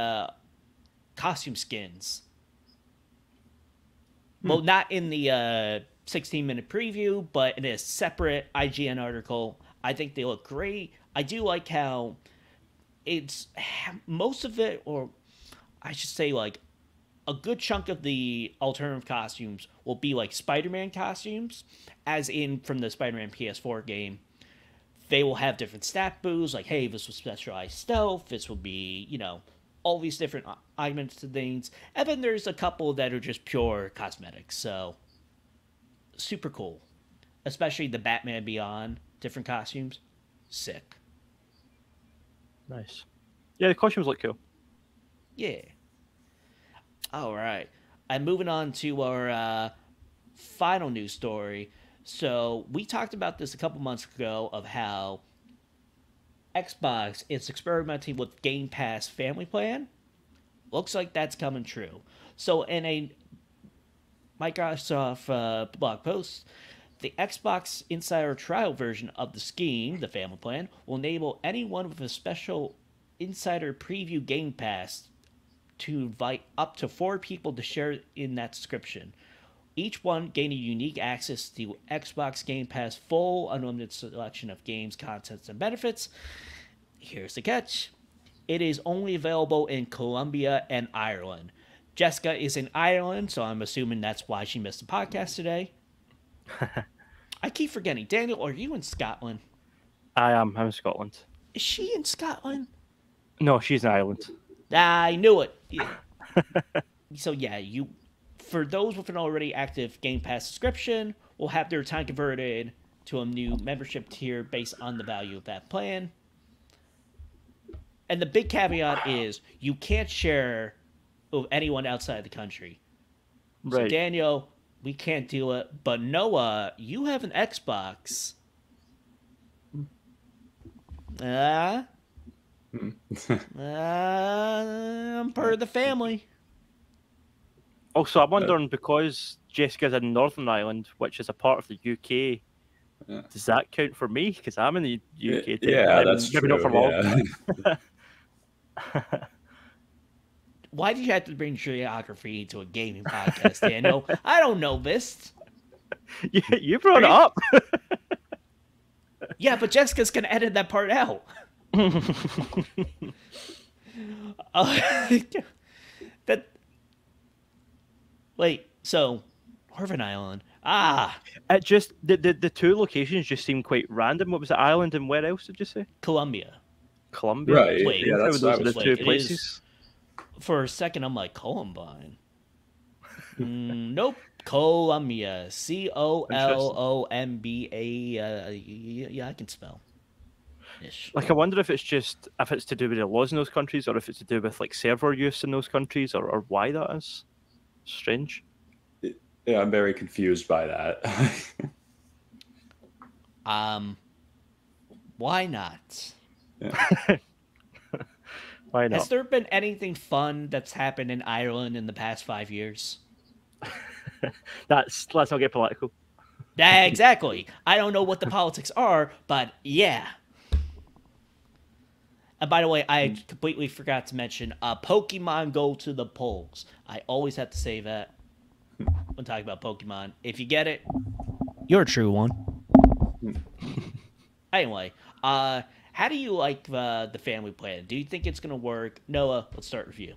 costume skins. Well, not in the 16-minute preview, but in a separate IGN article. I think they look great. I do like how it's most of it, or I should say like a good chunk of the alternative costumes will be like Spider-Man costumes, as in from the Spider-Man PS4 game. They will have different stat boosts, like, hey, this was specialized stealth, this will be, all these different items and things. And then there's a couple that are just pure cosmetics, so super cool. Especially the Batman Beyond, different costumes. Sick. Nice. Yeah, the costumes look cool. Yeah. All right. And moving on to our final news story. So we talked about this a couple months ago of how Xbox is experimenting with Game Pass Family Plan. Looks like that's coming true. So in a Microsoft blog post, the Xbox Insider trial version of the scheme, the Family Plan, will enable anyone with a special Insider Preview Game Pass to invite up to 4 people to share in that subscription. Each one gaining unique access to Xbox Game Pass' full unlimited selection of games, contents, and benefits. Here's the catch. It is only available in Colombia and Ireland. Jessica is in Ireland, so I'm assuming that's why she missed the podcast today. I keep forgetting. Daniel, are you in Scotland? I am. I'm in Scotland. Is she in Scotland? No, she's in Ireland. I knew it. Yeah. So yeah, for those with an already active Game Pass subscription, will have their time converted to a new membership tier based on the value of that plan. And the big caveat is you can't share with anyone outside the country. Right. So Daniel, we can't do it. But Noah, you have an Xbox. I'm part of the family. Also, I'm wondering, because Jessica's in Northern Ireland, which is a part of the UK, does that count for me? Because I'm in the UK too. Yeah, that's maybe true. Not for long. Why do you have to bring geography to a gaming podcast, Daniel? I don't know this. You brought it up. Yeah, but Jessica's gonna edit that part out. That. Wait, so Horvin Island. It just the two locations just seem quite random. What was it? Ireland and where else did you say? Columbia. Columbia. Right. Wait, yeah, that's those what are I the was two thinking. places. For a second, I'm like Columbine. Nope. Columbia. Colomba. Yeah, I can spell. Ish. Like, I wonder if it's to do with the laws in those countries, or if it's to do with like server use in those countries, or why that is. Strange. Yeah, I'm very confused by that. Why not? Yeah. Why not? Has there been anything fun that's happened in Ireland in the past 5 years? Let's not get political. Yeah, exactly. I don't know what the politics are, but yeah. And by the way, I completely forgot to mention Pokemon Go to the polls. I always have to say that when talking about Pokemon. If you get it, you're a true one. Anyway, how do you like the family plan? Do you think it's going to work? Noah, let's start with you.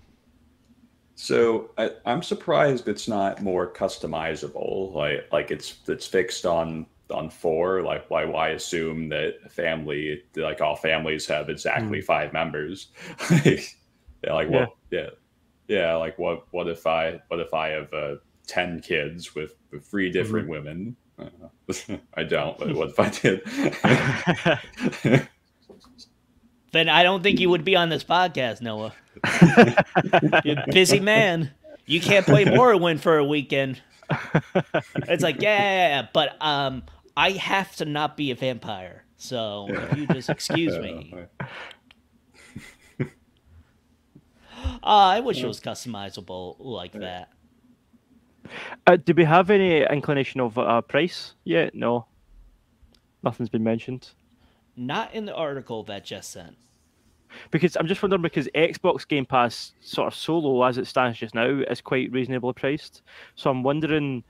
So I'm surprised it's not more customizable. Like it's fixed on 4. Like why assume that a family, like all families have exactly 5 members? Yeah, like what? Yeah. Like what if I have 10 kids with 3 different women? I don't. But what if I did? Then I don't think you would be on this podcast, Noah. You're a busy man. You can't play Morrowind for a weekend. It's like, yeah. But I have to not be a vampire. So if you just excuse me. I wish it was customizable like that. Do we have any inclination of price yet? No. Nothing's been mentioned. Not in the article that just sent. Because I'm just wondering, because Xbox Game Pass sort of solo as it stands just now is quite reasonably priced. So I'm wondering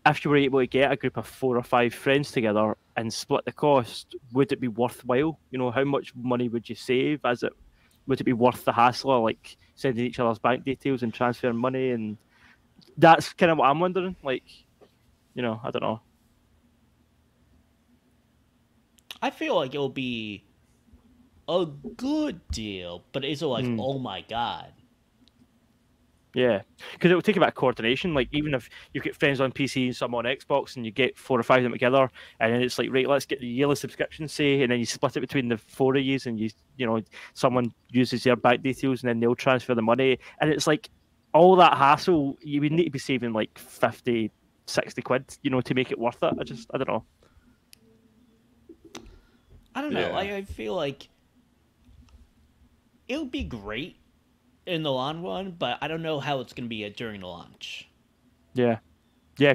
if you were able to get a group of 4 or 5 friends together and split the cost, would it be worthwhile? You know, how much money would you save? Would it be worth the hassle of like sending each other's bank details and transferring money? And that's kind of what I'm wondering. Like, you know, I don't know. I feel like it'll be a good deal, but it's like, oh my god. Yeah, because it will take a bit of coordination. Like, even if you get friends on PC and some on Xbox, and you get 4 or 5 of them together, and then it's like, right, let's get the yearly subscription, say, and then you split it between the 4 of you, and you know, someone uses their bank details, and then they'll transfer the money, and it's like all that hassle. You would need to be saving like 50, 60 quid, you know, to make it worth it. I don't know. I don't know. Yeah. I feel like it would be great in the long run, but I don't know how it's going to be during the launch. Yeah,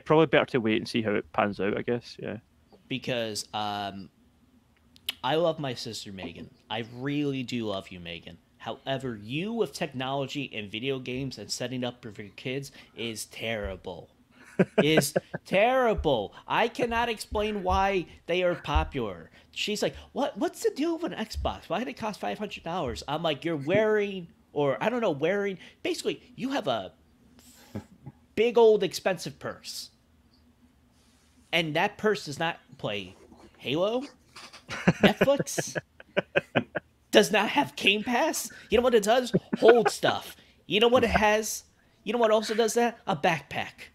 probably better to wait and see how it pans out, I guess. Yeah, because I love my sister Megan. I really do love you, Megan. However, you with technology and video games and setting up for your kids is terrible. Is terrible. I cannot explain why they are popular. She's like, what's the deal with an Xbox? Why did it cost $500? I'm like, you're wearing, or I don't know, basically, you have a big old expensive purse. And that purse does not play Halo, Netflix, does not have Game Pass. You know what it does? Hold stuff. You know what it has? You know what also does that? A backpack.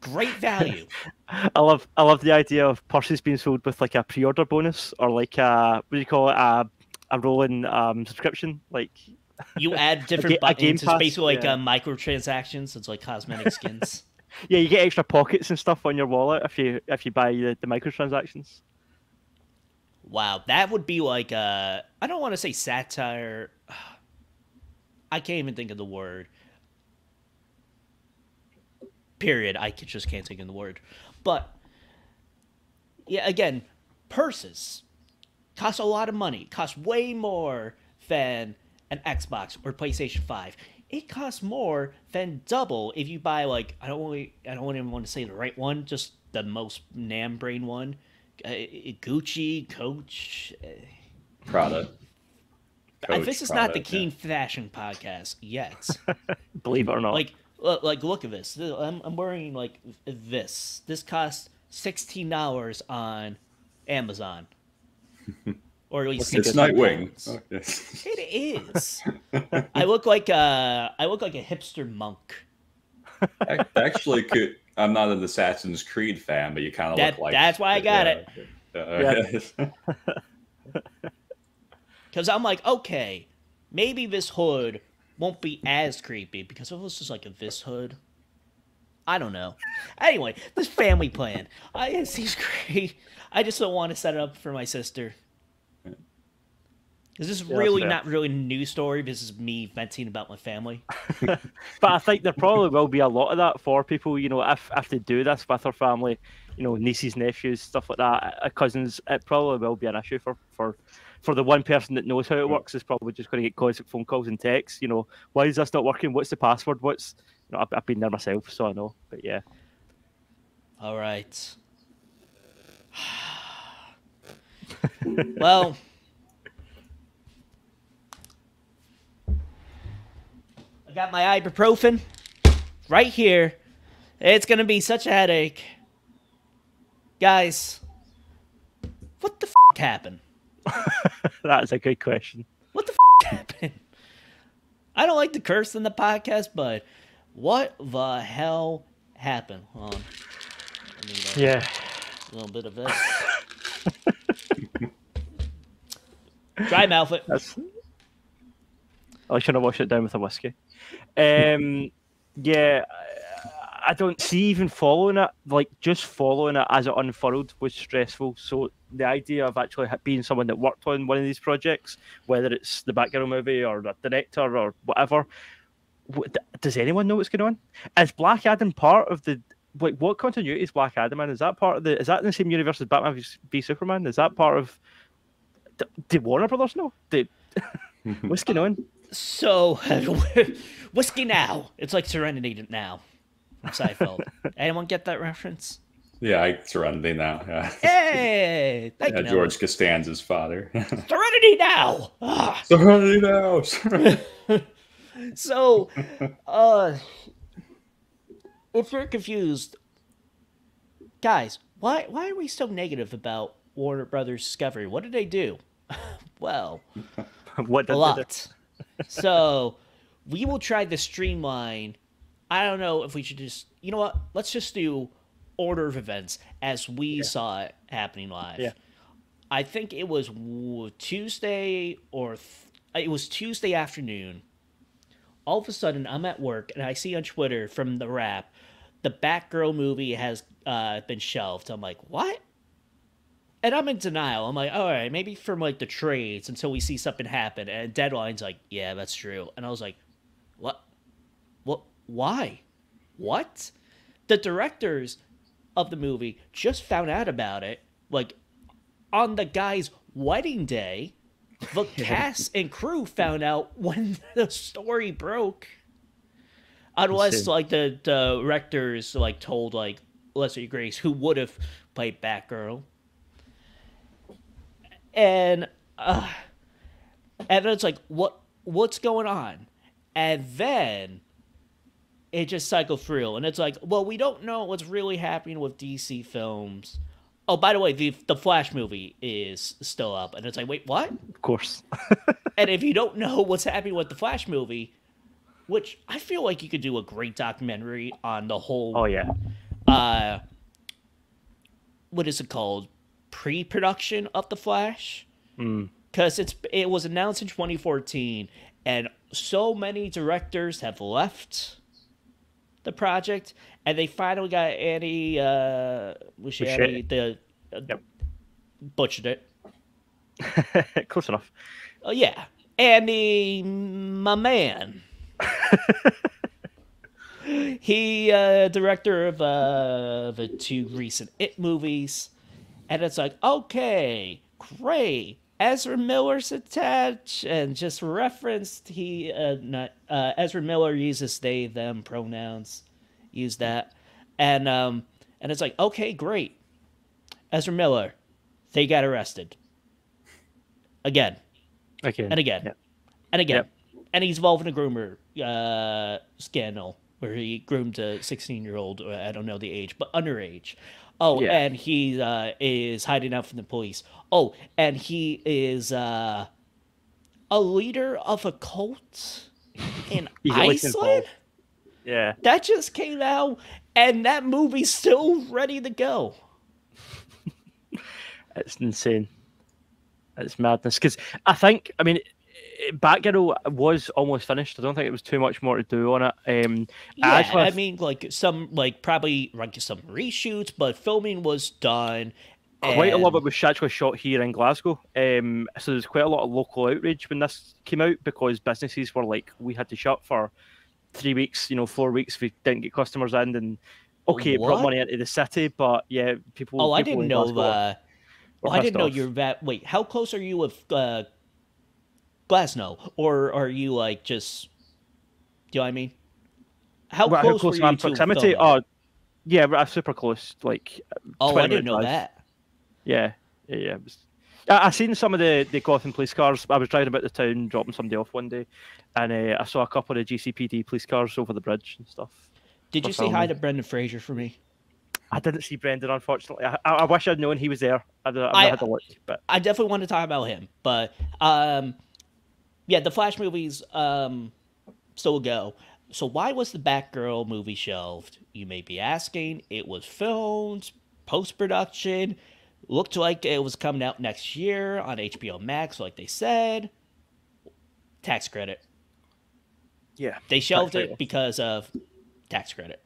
Great value. I love the idea of purses being sold with like a pre-order bonus, or like what do you call it, a rolling subscription. Like you add different buttons. It's basically like yeah. Microtransactions. It's like cosmetic skins. Yeah, you get extra pockets and stuff on your wallet if you buy the microtransactions. Wow, that would be like I don't want to say satire. I can't even think of the word. Period. I just can't think of the word. But yeah, again, purses cost a lot of money. Cost way more than an Xbox or PlayStation 5. It costs more than double if you buy, like, I don't even want to say the right one, just the most brain one. Gucci, Coach. Prada. Coach, This is Prada, not the Keen Fashion podcast yet. Believe it or not. Like, look at this. I'm wearing, like, this. This costs $16 on Amazon. Or at least it's Nightwing. Oh, yes. It is. I look like a hipster monk. Actually, I'm not an Assassin's Creed fan, but you kind of look like. That's why I got it. Because I'm like, okay, maybe this hood won't be as creepy because if it was just like this hood, I don't know. Anyway, this family plan, it seems great. I just don't want to set it up for my sister. This is really not really a news story. This is me venting about my family. But I think there probably will be a lot of that for people, you know, if they do this with their family, you know, nieces, nephews, stuff like that, cousins. It probably will be an issue for the one person that knows how it works is probably just going to get constant phone calls and texts. You know, why is this not working? What's the password? You know, I've been there myself, so I know. But yeah. All right. Well. I got my ibuprofen right here. It's going to be such a headache. Guys, what the f*** happened? That is a good question. What the f*** happened? I don't like to curse in the podcast, but what the hell happened? Hold on. I need a little bit of this. Dry mouth it. I should have washed it down with a whiskey. Yeah, I don't see even following it, like just following it as it unfurled was stressful. So the idea of actually being someone that worked on one of these projects, whether it's the Batgirl movie or the director or whatever, does anyone know what's going on? Is Black Adam part of the, like, what continuity is Black Adam in? Is that part of is that in the same universe as Batman v Superman? Is that part of, did Warner Brothers know? What's going on? So, whiskey now. It's like Serenity now. From Seinfeld. Anyone get that reference? Yeah, Serenity now. Yeah. Hey! Thank you, George Costanza's father. Serenity now! Ah. Serenity now! So, if you're confused, guys, why are we so negative about Warner Brothers Discovery? What did they do? Well, what did a lot. So, we will try to streamline. I don't know if we should just, you know what? Let's just do order of events as we saw it happening live. Yeah. I think it was Tuesday it was Tuesday afternoon. All of a sudden, I'm at work and I see on Twitter from the Wrap, the Batgirl movie has been shelved. I'm like, what? And I'm in denial. I'm like, all right, maybe from like the trades until we see something happen. And Deadline's like, yeah, that's true. And I was like, what? Why? What? The directors of the movie just found out about it, like, on the guy's wedding day. The cast and crew found out when the story broke. Unless, like, the directors, like, told, like, Leslie Grace, who would have played Batgirl. And then it's like, what's going on? And then it just cycled through, and it's like, well, we don't know what's really happening with DC films. Oh, by the way, the Flash movie is still up, and it's like, wait, what? Of course. And if you don't know what's happening with the Flash movie, which I feel like you could do a great documentary on the whole. Oh yeah. What is it called? Pre-production of the Flash, because it was announced in 2014, and so many directors have left the project, and they finally got Andy butchered it. Close enough. Oh yeah, Andy, my man. He director of the two recent It movies. And it's like, okay, great. Ezra Miller's attached, and just referenced Ezra Miller uses they them pronouns, use that, and it's like, okay, great, Ezra Miller, they got arrested again and again Yeah. and again, Yep. and he's involved in a groomer scandal where he groomed a 16-year-old, I don't know the age, but underage. Oh, Yeah. and he is hiding out from the police. Oh, and he is a leader of a cult in He's at least Iceland? involved. Yeah. That just came out, and that movie's still ready to go. It's insane. It's madness. Because I think, I mean, Batgirl was almost finished. I don't think it was too much more to do on it. Yeah, I mean, probably some reshoots, but filming was done. Quite a lot of it was actually shot here in Glasgow. So there's quite a lot of local outrage when this came out because businesses were like, we had to shut for 3 weeks, 4 weeks if we didn't get customers in. And okay, it brought money into the city, but yeah, people. Oh, I people didn't in know Glasgow that. were I didn't pissed know off. you're that. Wait, how close are you with Glasgow? Or are you like just. Do you know what I mean? How close were you am to proximity? filming? Oh, yeah, we're super close. Like, Oh, 20 I didn't minute know drive. that. Yeah. It was... I seen some of the Gotham police cars. I was driving about the town, dropping somebody off one day, and I saw a couple of the GCPD police cars over the bridge and stuff. Did you say hi to Brendan Fraser for me? I didn't see Brendan, unfortunately. I wish I'd known he was there. I'd had a look, but I definitely want to talk about him. But yeah, the Flash movies still go. So why was the Batgirl movie shelved? You may be asking. It was filmed, post-production, looked like it was coming out next year on HBO Max, like they said. Tax credit. yeah, They shelved it because of tax credit.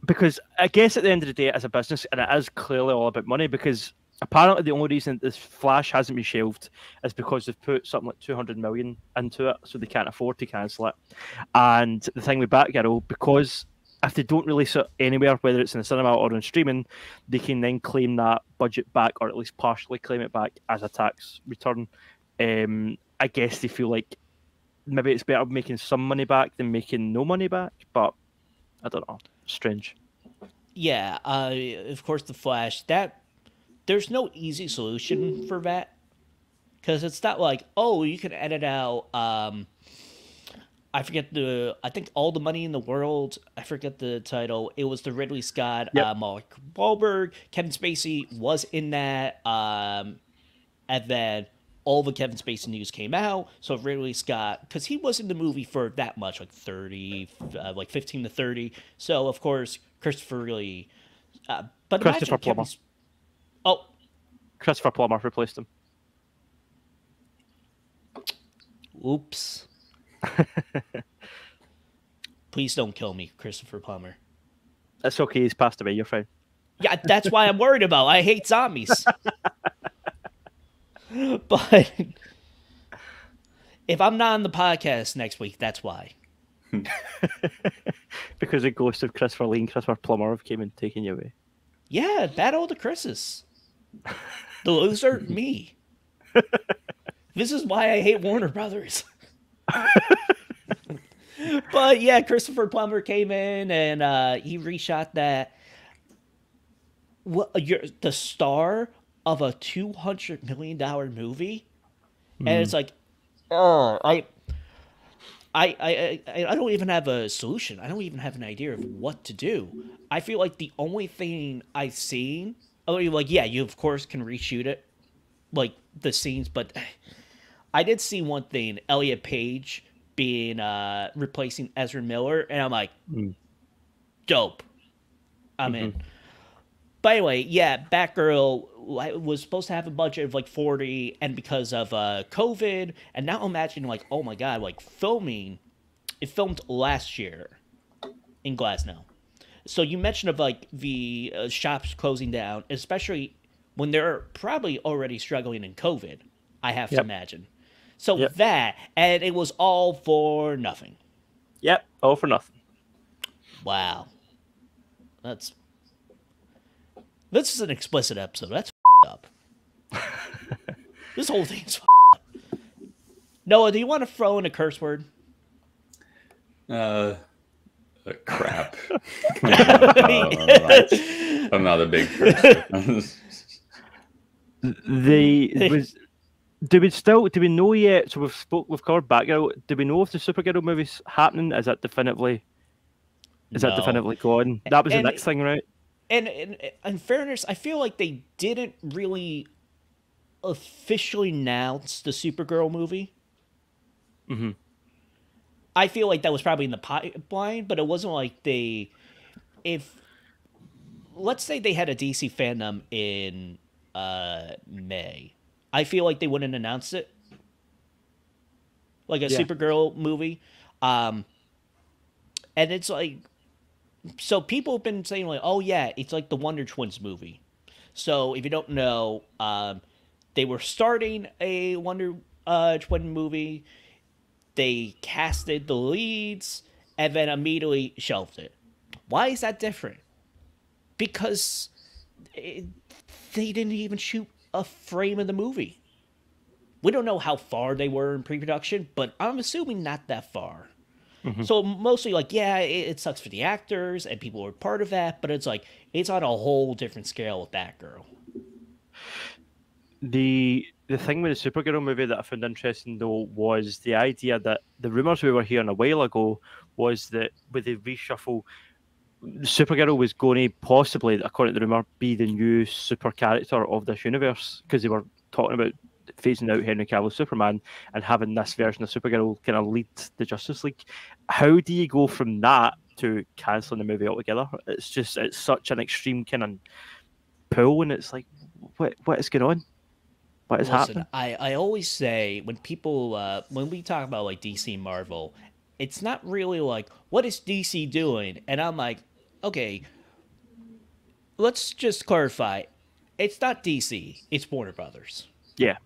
Because I guess at the end of the day, as a business, and it is clearly all about money, because apparently the only reason this Flash hasn't been shelved is because they've put something like 200 million into it, so they can't afford to cancel it. And the thing with Batgirl, because if they don't release it anywhere, whether it's in the cinema or on streaming, they can then claim that budget back, or at least partially claim it back as a tax return. I guess they feel like maybe it's better making some money back than making no money back, but I don't know. Strange. Yeah, of course, the Flash. There's no easy solution for that, because it's not like, oh, you can edit out. I think All the Money in the World. I forget the title. It was the Ridley Scott, Mark Wahlberg, Kevin Spacey was in that, and then all the Kevin Spacey news came out. So Ridley Scott, because he was in the movie for that much, like 15 to 30. So of course Christopher Lee, but Christopher Plummer. Christopher Plummer replaced him. Oops. Please don't kill me, Christopher Plummer. It's okay. He's passed away. You're fine. Yeah, that's why I'm worried about. I hate zombies. But if I'm not on the podcast next week, that's why. Because the ghost of Christopher Lee and Christopher Plummer have came and taken you away. Yeah, battle of the Chris's. The loser, me. This is why I hate Warner Brothers. But yeah, Christopher Plummer came in and he reshot that. You're the star of a $200 million movie, and it's like, I don't even have a solution. I don't even have an idea of what to do. I feel like the only thing I've seen, like, yeah, you of course can reshoot it, like the scenes, but I did see one thing: Elliot Page being replacing Ezra Miller, and I'm like, dope. I'm in. By the way, yeah, Batgirl was supposed to have a budget of like 40, and because of COVID, and now imagine like, oh my god, like it filmed last year in Glasgow. So you mentioned of like the shops closing down, especially when they're probably already struggling in COVID, I have to imagine. So that, and it was all for nothing. Yep, all for nothing. Wow. This is an explicit episode. That's up. This whole thing's Noah, do you want to throw in a curse word? Crap. I'm not a big person. Do we know yet? So we've covered Batgirl. Do we know if the Supergirl movie's happening? Is that definitively gone? That was the next thing, right? And in fairness, I feel like they didn't really officially announce the Supergirl movie. Mm-hmm. I feel like that was probably in the pipeline, but it wasn't like let's say they had a DC fandom in May, I feel like they wouldn't announce it. Like a Supergirl movie. And it's like, so people have been saying like, oh yeah, it's like the Wonder Twins movie. So if you don't know, they were starting a Wonder Twin movie. They casted the leads and then immediately shelved it. Why is that different? Because they didn't even shoot a frame of the movie. We don't know how far they were in pre-production, but I'm assuming not that far. Mm-hmm. So mostly like, yeah, it sucks for the actors and people were part of that, but it's like, it's on a whole different scale with Batgirl. The thing with the Supergirl movie that I found interesting, though, was the idea that the rumours we were hearing a while ago was that with the reshuffle, Supergirl was going to possibly, according to the rumour, be the new super character of this universe, because they were talking about phasing out Henry Cavill's Superman and having this version of Supergirl kind of lead the Justice League. How do you go from that to cancelling the movie altogether? It's such an extreme kind of pull, and it's like, what is going on? What is happening? I always say when people when we talk about like DC and Marvel, it's not really like, what is DC doing? And I'm like, okay, let's just clarify. It's not DC, it's Warner Brothers. Yeah.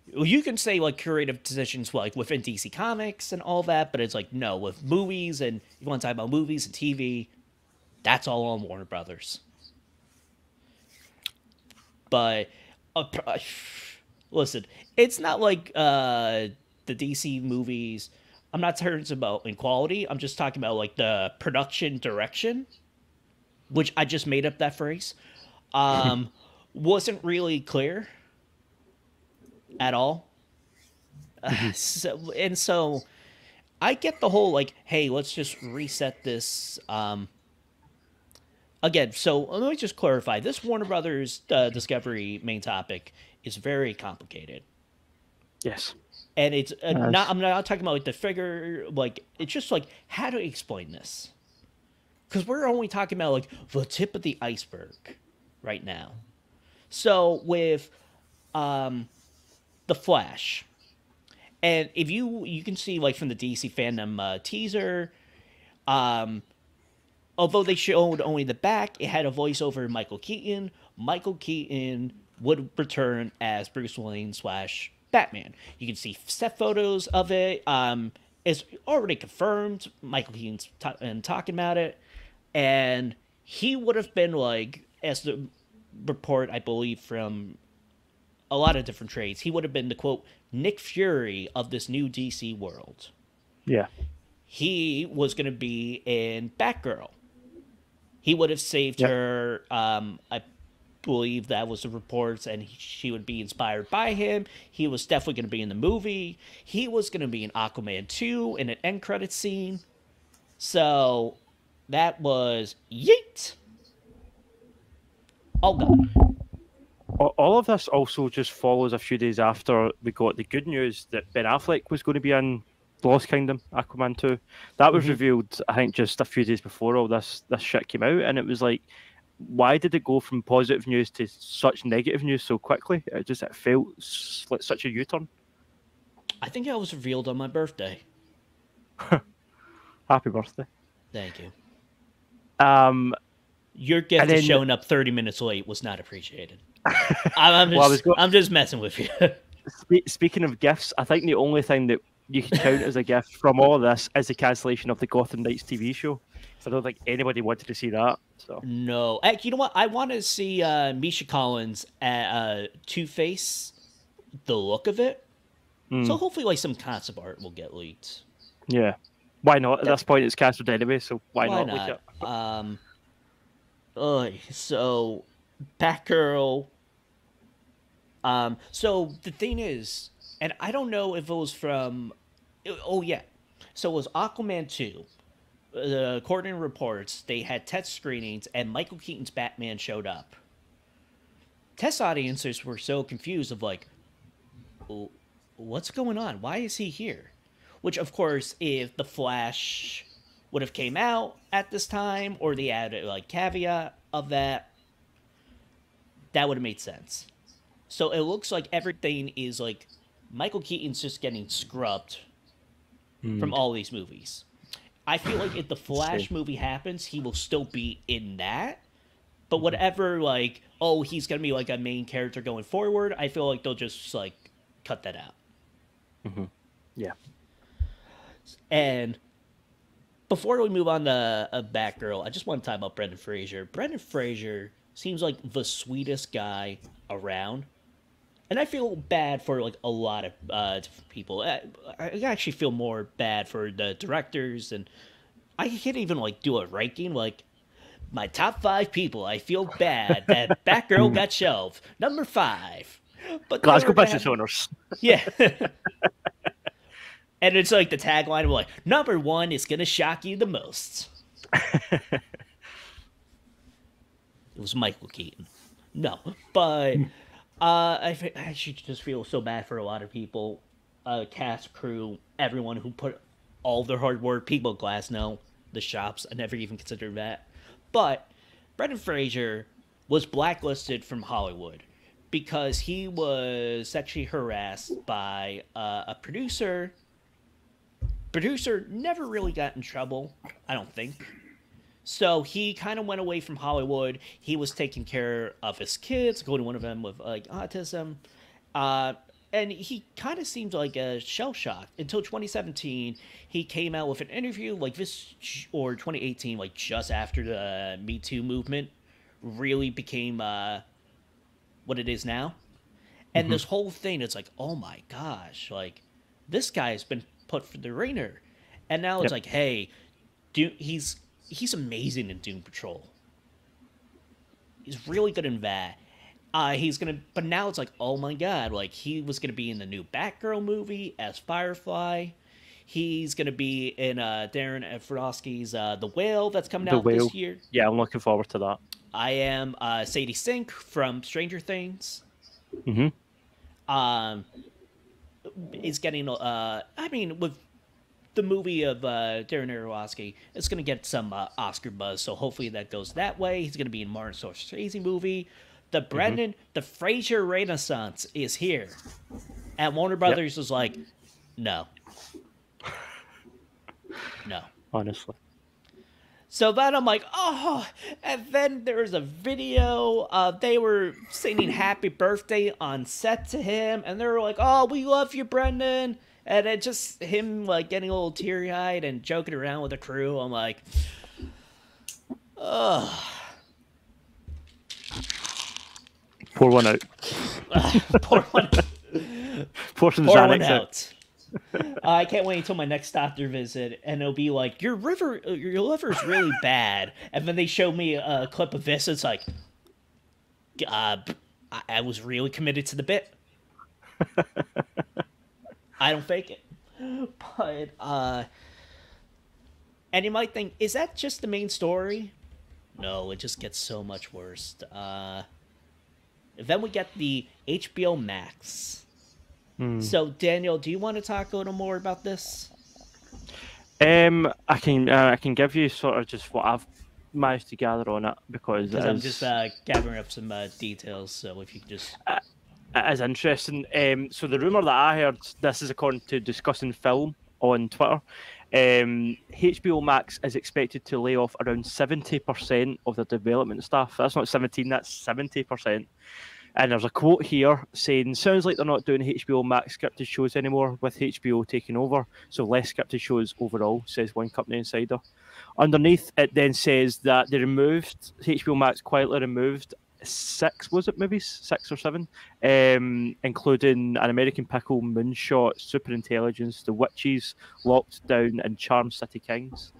You can say like creative decisions like within DC Comics and all that, but it's like, no, with movies, and you want to talk about movies and TV, that's all on Warner Brothers. But listen, it's not like the DC movies. I'm not talking about in quality. I'm just talking about like the production direction, which I just made up that phrase. Wasn't really clear at all. So I get the whole like, hey, let's just reset this. Again, so let me just clarify. This Warner Brothers Discovery main topic is very complicated. Yes. And it's I'm not talking about like the figure, like, it's just like, how to explain this? Because we're only talking about like the tip of the iceberg right now. So with The Flash, and if you can see like from the DC fandom teaser, although they showed only the back, it had a voiceover of Michael Keaton. Michael Keaton would return as Bruce Wayne / Batman. You can see set photos of it. It's already confirmed. Michael Keaton's talking about it. And he would have been like, as the report, I believe, from a lot of different trades, he would have been the, quote, Nick Fury of this new DC world. Yeah. He was going to be in Batgirl. He would have saved her. I believe that was the reports, and she would be inspired by him. He was definitely going to be in the movie. He was going to be in Aquaman 2 in an end credit scene. So that was yeet. All gone. All of this also just follows a few days after we got the good news that Ben Affleck was going to be in Lost Kingdom, Aquaman 2. That was revealed, I think, just a few days before all this shit came out, and it was like, why did it go from positive news to such negative news so quickly? It felt like such a U-turn. I think I was revealed on my birthday. Happy birthday. Thank you. Your gift of showing up 30 minutes late was not appreciated. I'm just messing with you. Speaking of gifts, I think the only thing that you can count as a gift from all of this is the cancellation of the Gotham Knights TV show. So I don't think anybody wanted to see that. So No. You know what? I want to see Misha Collins at Two-Face, the look of it. So hopefully, like, some concept art will get leaked. yeah, why not? At this point, it's cancelled anyway, so why not leak it? So Batgirl. So the thing is, and I don't know if it was from. Oh yeah, so it was Aquaman 2. According to reports, they had test screenings, and Michael Keaton's Batman showed up. Test audiences were so confused of like, what's going on? Why is he here? Which, of course, if The Flash would have came out at this time, or the added like caveat of that, that would have made sense. So it looks like everything is like Michael Keaton's just getting scrubbed from all these movies. I feel like if the Flash movie happens, he will still be in that. But whatever, like, oh, he's going to be like a main character going forward, I feel like they'll just like cut that out. Yeah. And before we move on to Batgirl, I just want to talk about Brendan Fraser. Brendan Fraser seems like the sweetest guy around. And I feel bad for like a lot of different people. I actually feel more bad for the directors, and I can't even like do a ranking. Like my top 5 people, I feel bad that Batgirl got shelved. Number 5, but Glasgow business owners. Yeah. And it's like the tagline of like, number 1 is gonna shock you the most. It was Michael Keaton. No, but. I actually just feel so bad for a lot of people, cast, crew, everyone who put all their hard work. People at Glass know, the shops, I never even considered that. But Brendan Fraser was blacklisted from Hollywood because he was sexually harassed by a producer. Producer never really got in trouble, I don't think. So he kind of went away from Hollywood. He was taking care of his kids, including one of them with like autism. And he kind of seemed like a shell shock until 2017. He came out with an interview like this, or 2018, like just after the Me Too movement really became what it is now. And this whole thing, it's like, oh my gosh, like this guy has been put for the ringer. And now it's like, hey, dude, he's amazing in Doom Patrol. He's really good in that. But now it's like, oh my god, like he was gonna be in the new Batgirl movie as Firefly. He's gonna be in Darren Aronofsky's The Whale that's coming out this year. Yeah, I'm looking forward to that. I am Sadie Sink from Stranger Things. Is getting I mean, with the movie of Darren Aronofsky, it's going to get some Oscar buzz, so hopefully that goes that way. He's going to be in Martin Scorsese movie. The Fraser Renaissance is here. And Warner Brothers was like, no. No. Honestly. So then I'm like, oh, and then there was a video. They were singing happy birthday on set to him, and they were like, oh, we love you, Brendan. And it just him like getting a little teary-eyed and joking around with the crew. I'm like, ugh. Pour one out. Pour one out. Pour some Xanax out. I can't wait until my next doctor visit, and it'll be like, your liver's really bad. And then they show me a clip of this. It's like, I was really committed to the bit. I don't fake it. But, and you might think, is that just the main story? No, it just gets so much worse. Then we get the HBO Max. So, Daniel, do you want to talk a little more about this? I can give you sort of just what I've managed to gather on it, because I'm just gathering up some details. So if you could just, it is interesting. So the rumor that I heard, this is according to Discussing Film on Twitter. HBO Max is expected to lay off around 70% of their development staff. That's not 17, that's 70%. And there's a quote here saying, sounds like they're not doing HBO Max scripted shows anymore with HBO taking over, so less scripted shows overall, says one company insider. Underneath, it then says that they removed, HBO Max quietly removed 6, was it movies? 6 or 7? Including An American Pickle, Moonshot, Superintelligence, The Witches, Locked Down, and Charm City Kings.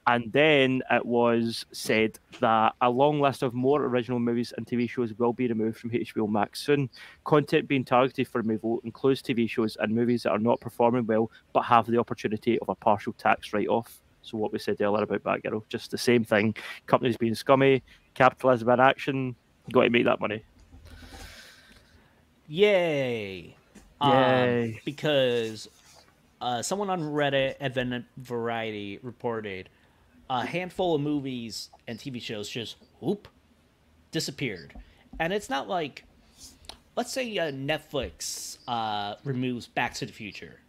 And then it was said that a long list of more original movies and TV shows will be removed from HBO Max soon. Content being targeted for removal includes TV shows and movies that are not performing well but have the opportunity of a partial tax write-off. So what we said earlier about Batgirl, just the same thing. Companies being scummy, capitalism in action, got to make that money. Yay! Yay! Because someone on Reddit and then Variety reported a handful of movies and TV shows just whoop disappeared, and it's not like, let's say Netflix removes Back to the Future,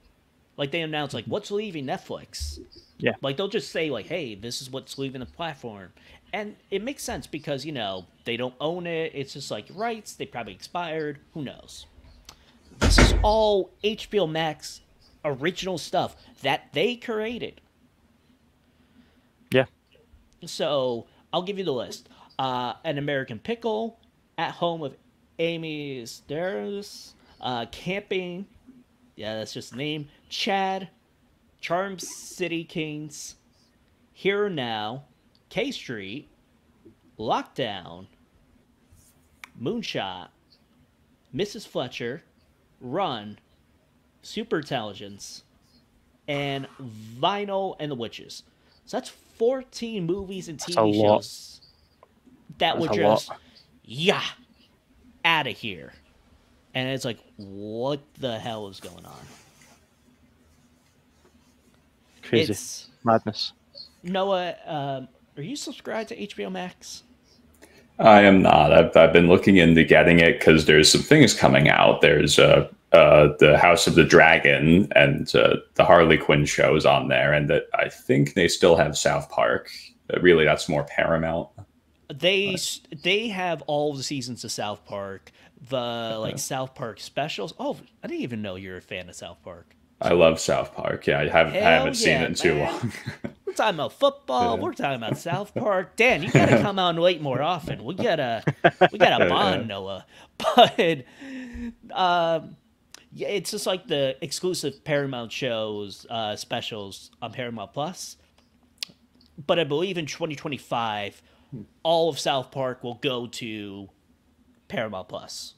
like they announce like what's leaving Netflix. Yeah, like they'll just say like, hey, this is what's leaving the platform, and it makes sense because they don't own it. It's just like rights, they probably expired, who knows. This is all HBO Max original stuff that they created. Yeah. So I'll give you the list. An American Pickle, At Home with Amy Sedaris, Camping, yeah, that's just the name, Chad, Charm City Kings, Here Now, K Street, Lockdown, Moonshot, Mrs. Fletcher, Run, Superintelligence, and Vinyl and the Witches. So that's 14 movies and TV shows that were just, out of here. And it's like, what the hell is going on? Crazy. It's, madness. Noah, are you subscribed to HBO Max? I am not. I've been looking into getting it because there's some things coming out. There's the House of the Dragon and the Harley Quinn shows on there, and that I think they still have South Park. Really, that's more Paramount. They have all the seasons of South Park, the South Park specials. Oh, I didn't even know you're a fan of South Park. I love South Park. Yeah, I haven't seen it in too long. We're talking about football. Yeah. We're talking about South Park. Dan, you gotta come out late more often. We gotta bond, Noah. But yeah, it's just like the exclusive Paramount shows, specials on Paramount Plus. But I believe in 2025, all of South Park will go to Paramount Plus.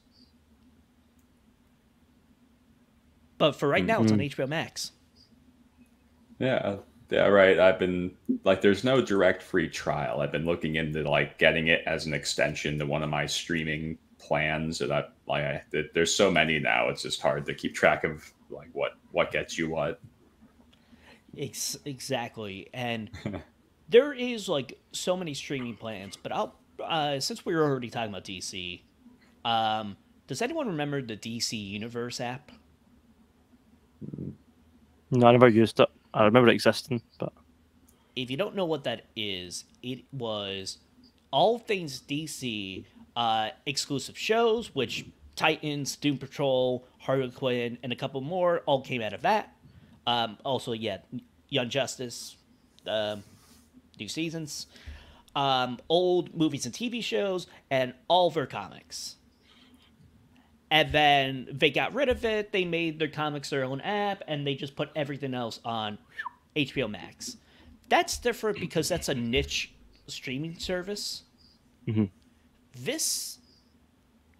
But for right now, it's on HBO Max. Yeah, right. I've been there's no direct free trial. I've been looking into getting it as an extension to one of my streaming plans, and there's so many now. It's just hard to keep track of what gets you what. Exactly, and there is so many streaming plans. But I'll since we were already talking about DC, does anyone remember the DC Universe app? No, I never used it. I remember it existing, but if you don't know what that is, it was all things DC exclusive shows, which Titans, Doom Patrol, Harley Quinn, and a couple more all came out of that. Also, yeah, Young Justice, new seasons, old movies and TV shows, and all their comics. And then they got rid of it. They made their comics their own app, and they just put everything else on HBO Max. That's different because that's a niche streaming service. Mm-hmm. This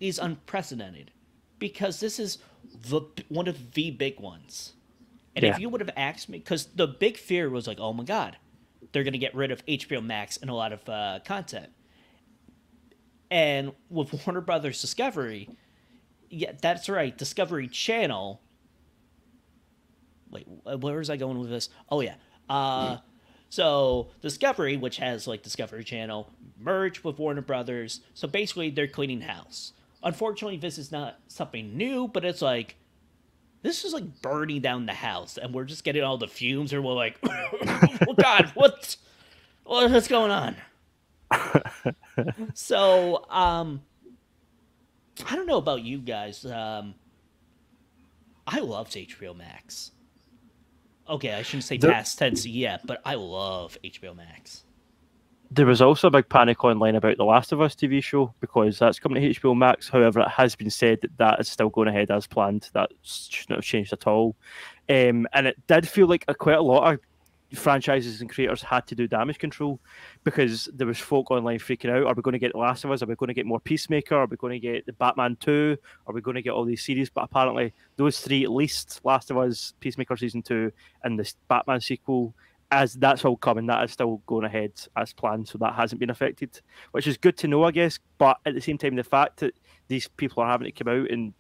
is unprecedented because this is one of the big ones. And if you would have asked me, because the big fear was oh my God, they're going to get rid of HBO Max and a lot of content. And with Warner Brothers Discovery... Yeah, that's right. Discovery Channel. Wait, where was I going with this? Oh, yeah. So Discovery, which has Discovery Channel, merged with Warner Brothers. So basically, they're cleaning house. Unfortunately, this is not something new, but it's this is burning down the house, and we're just getting all the fumes, and we're oh God, what's going on? So, I don't know about you guys. I loved HBO Max. Okay, I shouldn't say The- past tense yet, but I love HBO Max. There was also a big panic online about the Last of Us TV show because that's coming to HBO Max. However, it has been said that that is still going ahead as planned. That should not have changed at all. And it did feel like quite a lot of franchises and creators had to do damage control because there was folk online freaking out. Are we going to get The Last of Us? Are we going to get more Peacemaker? Are we going to get the Batman 2? Are we going to get all these series? But apparently those three, at least Last of Us, Peacemaker Season 2, and this Batman sequel, as that's all coming, that is still going ahead as planned, so that hasn't been affected, which is good to know, I guess. But at the same time, the fact that these people are having to come out and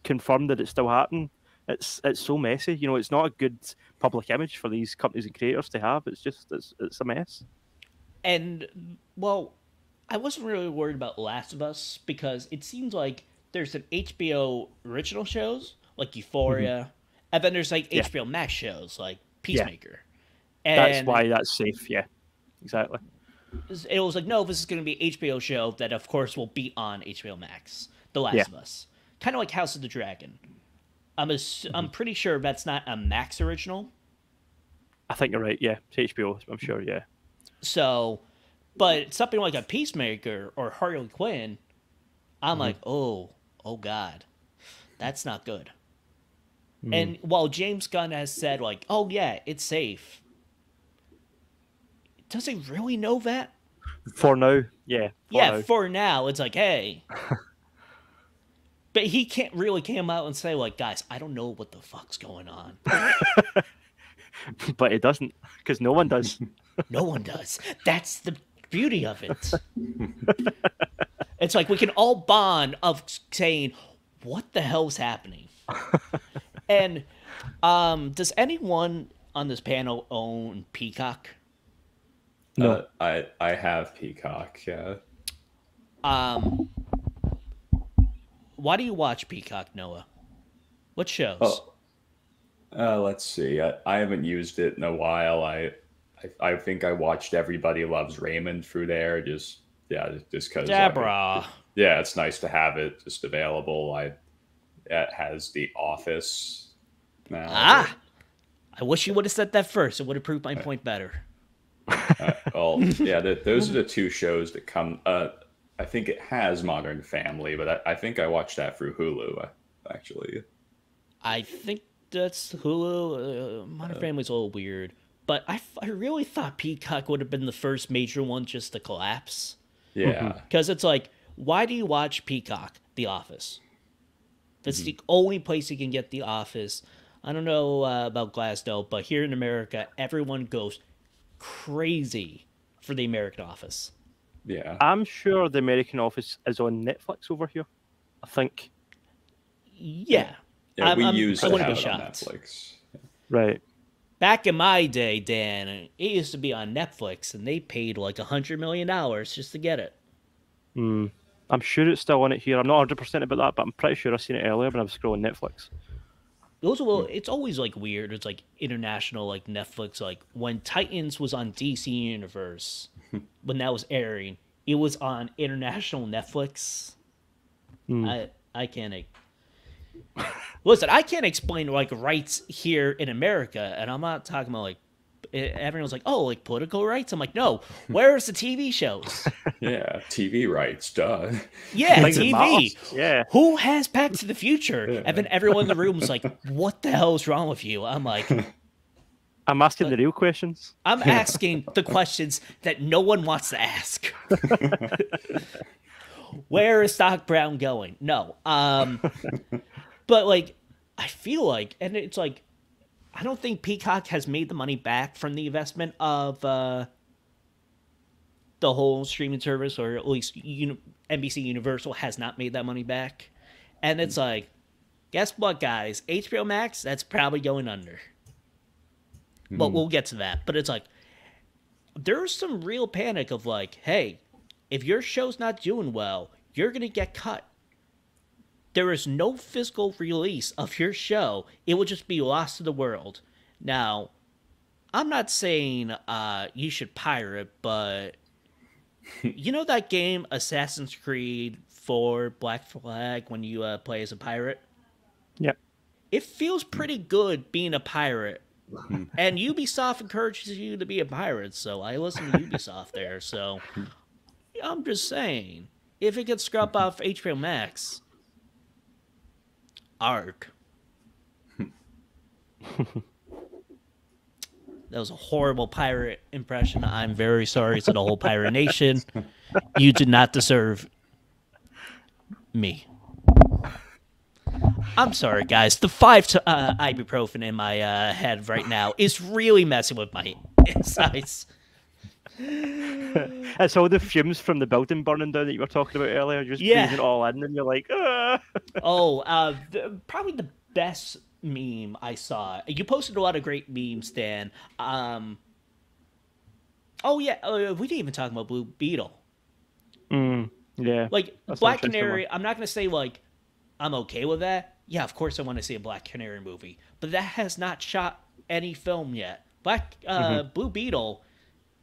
confirm that it's still happening, it's so messy. It's not a good public image for these companies and creators to have. It's just it's a mess. And, well, I wasn't really worried about Last of Us because it seems like there's an HBO original shows, like Euphoria, and then there's like HBO Max shows, like Peacemaker. And That's why that's safe. Yeah, exactly. it was like, no, this is going to be an HBO show that, of course, will be on HBO Max. The Last of Us. Kind of like House of the Dragon. I'm pretty sure that's not a Max original. I think you're right. Yeah, it's HBO. I'm sure. Yeah. So, but something like a Peacemaker or Harley Quinn, I'm like, oh God, that's not good. And while James Gunn has said, like, oh yeah, it's safe, does he really know that? For now, yeah. For now, it's like, hey. But he can't really come out and say, like, guys, I don't know what the fuck's going on. But it doesn't, because no one does. No one does. That's the beauty of it. It's like we can all bond of saying, what the hell's happening? And does anyone on this panel own Peacock? No. I have Peacock. Yeah. Why do you watch Peacock, Noah? What shows? Let's see. I haven't used it in a while. I think I watched Everybody Loves Raymond through there. Just because. Deborah. Yeah, it's nice to have it just available. It has The Office now. I wish you would have said that first. It would have proved my point better. Those are the two shows that come. I think it has Modern Family, but I think I watched that through Hulu, actually. I think that's Hulu. Modern Family's a little weird. But I really thought Peacock would have been the first major one just to collapse. Yeah. Because it's like, why do you watch Peacock? The Office. That's the only place you can get The Office. I don't know about Glasgow, but here in America, everyone goes crazy for the American Office. Yeah. I'm sure the American Office is on Netflix over here. I think. Yeah. Yeah, we used to wouldn't have be it on shocked. Netflix. Right. Back in my day, Dan, it used to be on Netflix, and they paid like $100 million just to get it. I'm sure it's still on it here. I'm not 100% about that, but I'm pretty sure I seen it earlier when I was scrolling Netflix. It's always like weird. It's like international, like Netflix. Like when Titans was on DC Universe, when that was airing, it was on international Netflix. I can't. Listen, I can't explain like rights here in America, and I'm not talking about like everyone's like, oh, like political rights. I'm like, no, where's the TV shows? Yeah, TV rights, duh. Yeah, Like the TV. mouse, yeah. Who has Back to the Future? Yeah. And then everyone in the room was like, what the hell is wrong with you? I'm like, I'm asking the real questions. I'm asking the questions that no one wants to ask. Where is Doc Brown going? No. But like, I feel like, and it's like, I don't think Peacock has made the money back from the investment of the whole streaming service, or at least NBC Universal has not made that money back. And it's like, guess what, guys? HBO Max, that's probably going under. But we'll get to that. But it's like, there's some real panic of like, hey, if your show's not doing well, you're going to get cut. There is no physical release of your show. It will just be lost to the world. Now, I'm not saying you should pirate, but you know that game Assassin's Creed for Black Flag when you play as a pirate? Yeah. It feels pretty good being a pirate. And Ubisoft encourages you to be a pirate, so I listen to Ubisoft there. So I'm just saying, if it gets scrubbed off HBO Max, arg. That was a horrible pirate impression. I'm very sorry to the whole pirate nation. You did not deserve me. I'm sorry, guys. The 5 ibuprofen in my head right now is really messing with my insides. It's all the fumes from the building burning down that you were talking about earlier. You're just breathing it all in, and you're like, ah. Probably the best meme I saw. You posted a lot of great memes, Dan. We didn't even talk about Blue Beetle. Yeah. Like, Black Canary, I'm not going to say, like, I'm okay with that. Yeah, of course I want to see a Black Canary movie. But that has not shot any film yet. Blue Beetle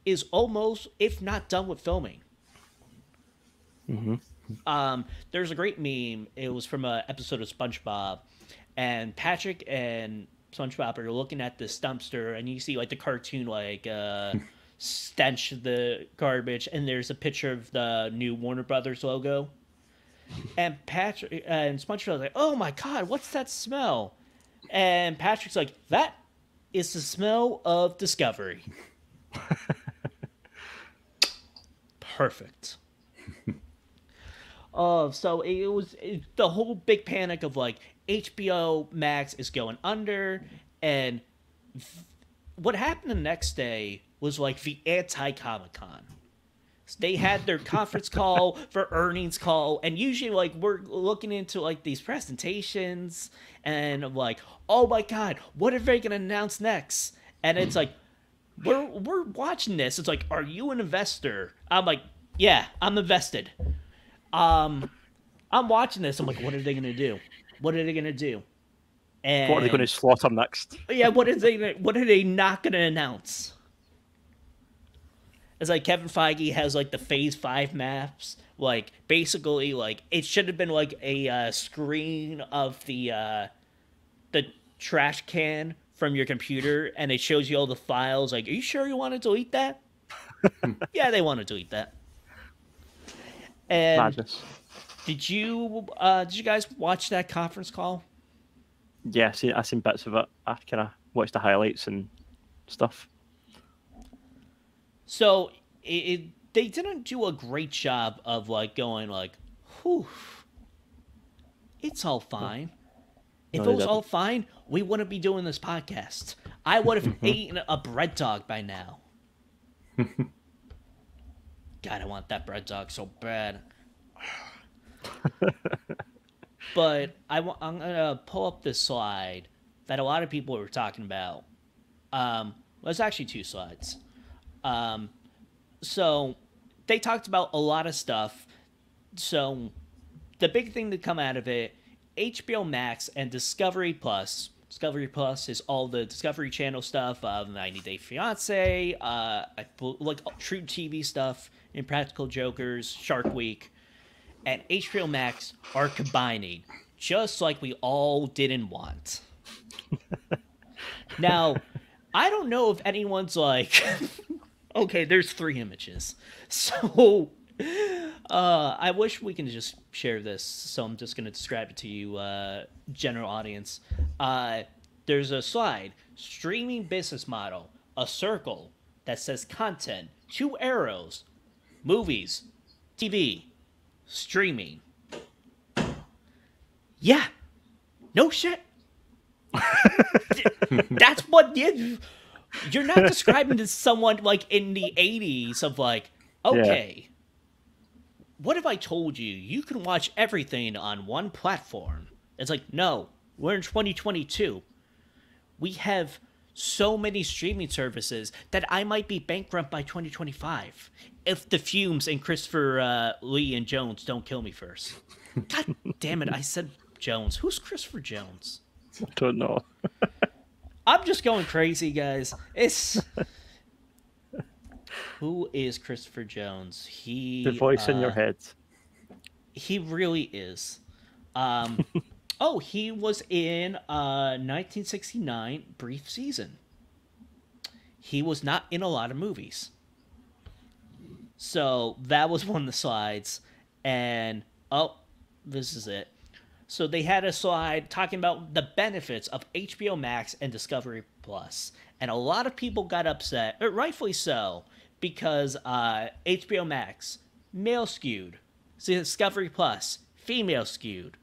is almost, if not done with filming. There's a great meme. It was from an episode of SpongeBob. And Patrick and SpongeBob are looking at this dumpster. And you see, like, the cartoon, like, stench the garbage. And there's a picture of the new Warner Brothers logo. And Patrick and SpongeBob's like, "Oh my God, what's that smell?" And Patrick's like, "That is the smell of Discovery." Perfect. So it was the whole big panic of like HBO Max is going under, and what happened the next day was like the anti-Comic-Con. They had their conference call for earnings call, and usually like we're looking into like these presentations and I'm like, oh my God, what are they gonna announce next? And it's like we're watching this. It's like, are you an investor? I'm like, yeah, I'm invested. I'm watching this. I'm like, what are they gonna do? What are they gonna do? And what are they going to slaughter next? Yeah, what are they not gonna announce? It's like Kevin Feige has like the Phase 5 maps. Like basically, like it should have been like a screen of the trash can from your computer, and it shows you all the files. Like, are you sure you want to delete that? Yeah, they want to delete that. And Madness. did you guys watch that conference call? Yeah, I seen bits of it. I kind of watched the highlights and stuff. So they didn't do a great job of like going like, whew, it's all fine. If it was all fine, we wouldn't be doing this podcast. I would have eaten a bread dog by now. God, I want that bread dog so bad. But I'm going to pull up this slide that a lot of people were talking about. There's actually 2 slides. So they talked about a lot of stuff. So the big thing to come out of it, HBO Max and Discovery Plus. Discovery Plus is all the Discovery Channel stuff, 90 Day Fiancé, like True TV stuff, Impractical Jokers, Shark Week, and HBO Max are combining, just like we all didn't want. Now, I don't know if anyone's like, okay, there's 3 images. So, I wish we can just share this. So I'm just going to describe it to you, general audience. There's a slide, streaming business model, a circle that says content, 2 arrows, movies, TV, streaming. Yeah. No shit. That's what you're not describing to someone like in the 80s of like, okay, what if I told you can watch everything on one platform? It's like, no, we're in 2022. We have so many streaming services that I might be bankrupt by 2025 if the fumes and Christopher Lee and Jones don't kill me first. God damn it, I said Jones. Who's Christopher Jones? I don't know. I'm just going crazy, guys. Who is Christopher Jones? The voice in your head. He really is. Um, oh, he was in 1969 Brief Season. He was not in a lot of movies. So that was one of the slides. And, oh, this is it. So they had a slide talking about the benefits of HBO Max and Discovery Plus. And a lot of people got upset, rightfully so, because HBO Max, male skewed. Discovery Plus, female skewed.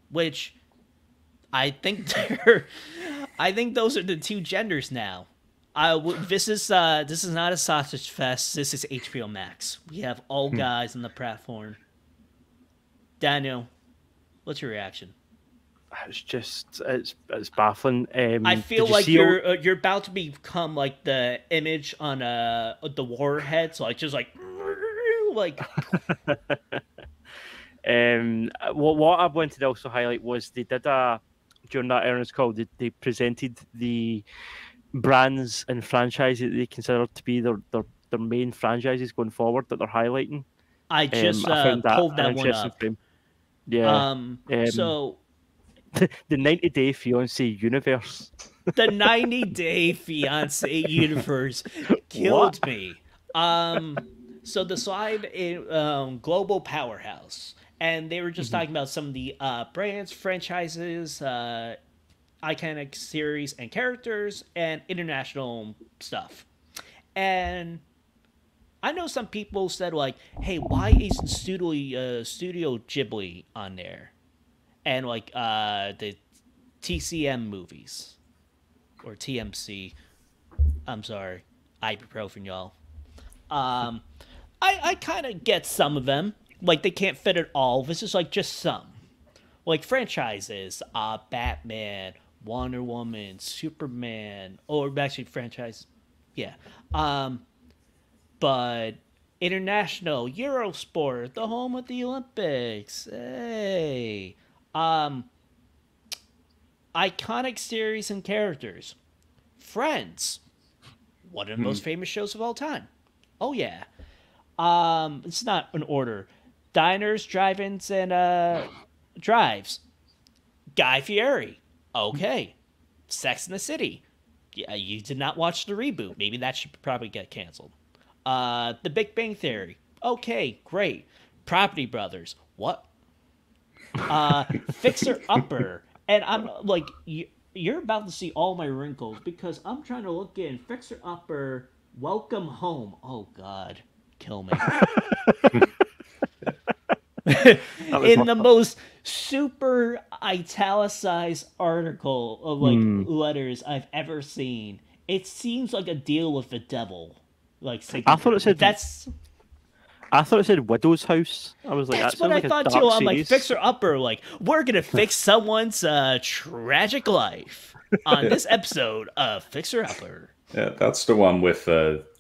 Which I think I think those are the two genders now. This is not a sausage fest. This is HBO Max. We have all guys on the platform. Daniel, what's your reaction? It's baffling. I feel like you're about to become like the image on the warhead. So just like. What I wanted to also highlight was they did during that earnings call they presented the brands and franchises that they consider to be their main franchises going forward that they're highlighting. I just pulled that one up. Frame. Yeah. So the 90-Day Fiance universe. The 90-Day Fiance universe killed me. So the slide in Global Powerhouse, and they were just talking about some of the brands, franchises, iconic series and characters, and international stuff. And I know some people said like, "Hey, why isn't Studio Ghibli on there?" And like the TCM movies or TMC. I'm sorry, ibuprofen, y'all. I kind of get some of them. Like, they can't fit it all. This is, like, just some. Like, franchises. Batman, Wonder Woman, Superman. Or, actually, franchise. Yeah. But international, Eurosport, the home of the Olympics. Hey. Iconic series and characters. Friends. One of the most famous shows of all time. Oh, yeah. It's not an order. Diners, drive-ins, and drives. Guy Fieri. Okay. Sex in the City. Yeah, you did not watch the reboot. Maybe that should probably get canceled. The Big Bang Theory. Okay, great. Property Brothers. What? Fixer Upper. And I'm like, you're about to see all my wrinkles because I'm trying to look in Fixer Upper. Welcome Home. Oh, God. Kill me. In the most super italicized article of like letters I've ever seen, it seems like a deal with the devil. Like, I thought it said Widow's House. I was like, that's what I thought too. I'm like, Fixer Upper. Like, we're gonna fix someone's tragic life on this episode of Fixer Upper. Yeah, that's the one with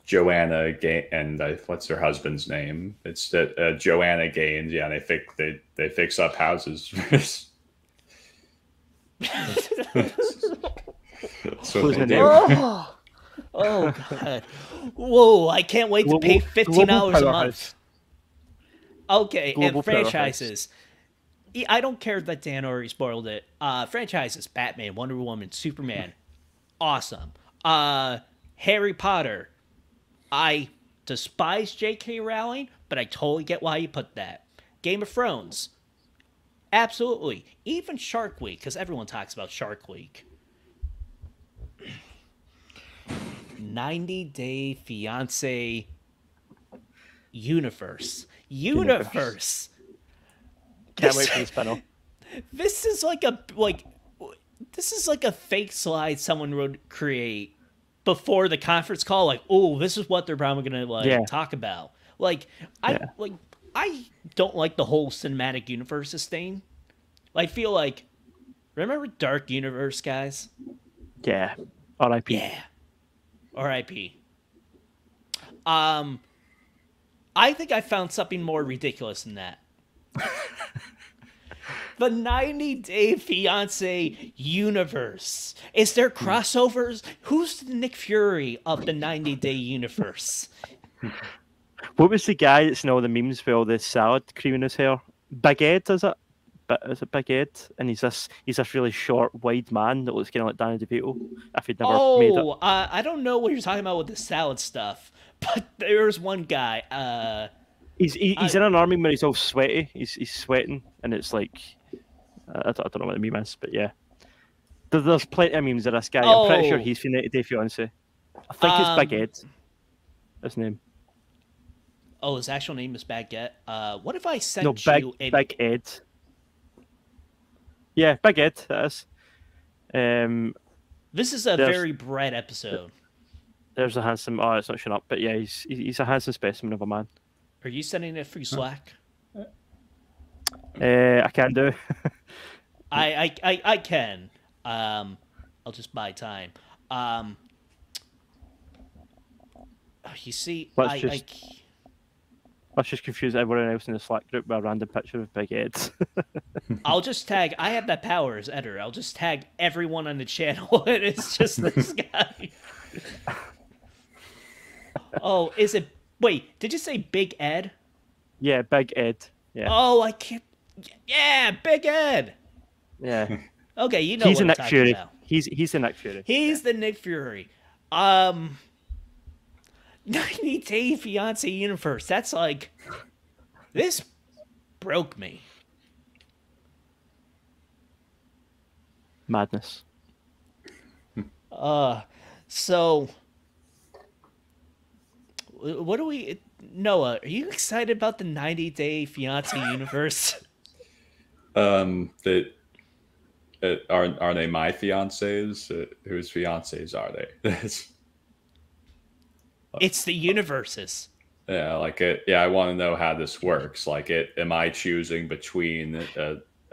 Joanna and what's her husband's name? It's that Joanna Gaines. Yeah, they fix up houses. So they do. Oh God! Whoa! I can't wait to pay $15 a month. Okay, Global and franchises. I don't care that Dan already spoiled it. Franchises: Batman, Wonder Woman, Superman. Awesome. Harry Potter. I despise J.K. Rowling, but I totally get why you put that. Game of Thrones. Absolutely. Even Shark Week, because everyone talks about Shark Week. 90-Day Fiance Universe. Can't wait for this panel. This is like a fake slide someone would create before the conference call, like, oh, this is what they're probably gonna talk about. Like, I don't like the whole cinematic universes thing. I feel like, remember Dark Universe, guys? Yeah. R.I.P. Yeah. R.I.P. I think I found something more ridiculous than that. The 90-Day Fiance universe. Is there crossovers? Who's the Nick Fury of the 90-Day universe? What was the guy that's in all the memes with all the salad cream in his hair? Big Ed, is it? But is it Big Ed? And he's this really short, wide man that looks kind of like Danny DeVito. If he'd never made it. I don't know what you're talking about with the salad stuff, but there's one guy. He's in an army where he's all sweaty. He's sweating, and it's like I don't know what the meme is, but yeah. There's plenty of memes of this guy. I'm pretty sure he's from 90 Day Fiancé. I think it's Big Ed. His name. Oh, his actual name is Baguette. What if I sent you a... Big Ed. Yeah, Big Ed, that is. This is a very bred episode. There's a handsome... Oh, it's not showing up, but yeah, he's a handsome specimen of a man. Are you sending it through Slack? I can do. I can. I'll just buy time. You see, Let's just confuse everyone else in the Slack group with a random picture of Big Ed. I'll just tag... I have that power as editor. I'll just tag everyone on the channel, and it's just this guy. Oh, is it... Wait, did you say Big Ed? Yeah, Big Ed. Yeah. Oh, I can't... Yeah, Big Ed! Yeah. Okay, you know he's what I'm Nick talking Fury. about. He's the Nick Fury. He's the Nick Fury. 90 Day Fiance universe. That's like... This broke me. Madness. So... What do we... Noah, are you excited about the 90 Day Fiance universe? Aren't they my fiancés? Whose fiancés are they? It's the universes. Yeah, like it. Yeah, I want to know how this works. Like, am I choosing between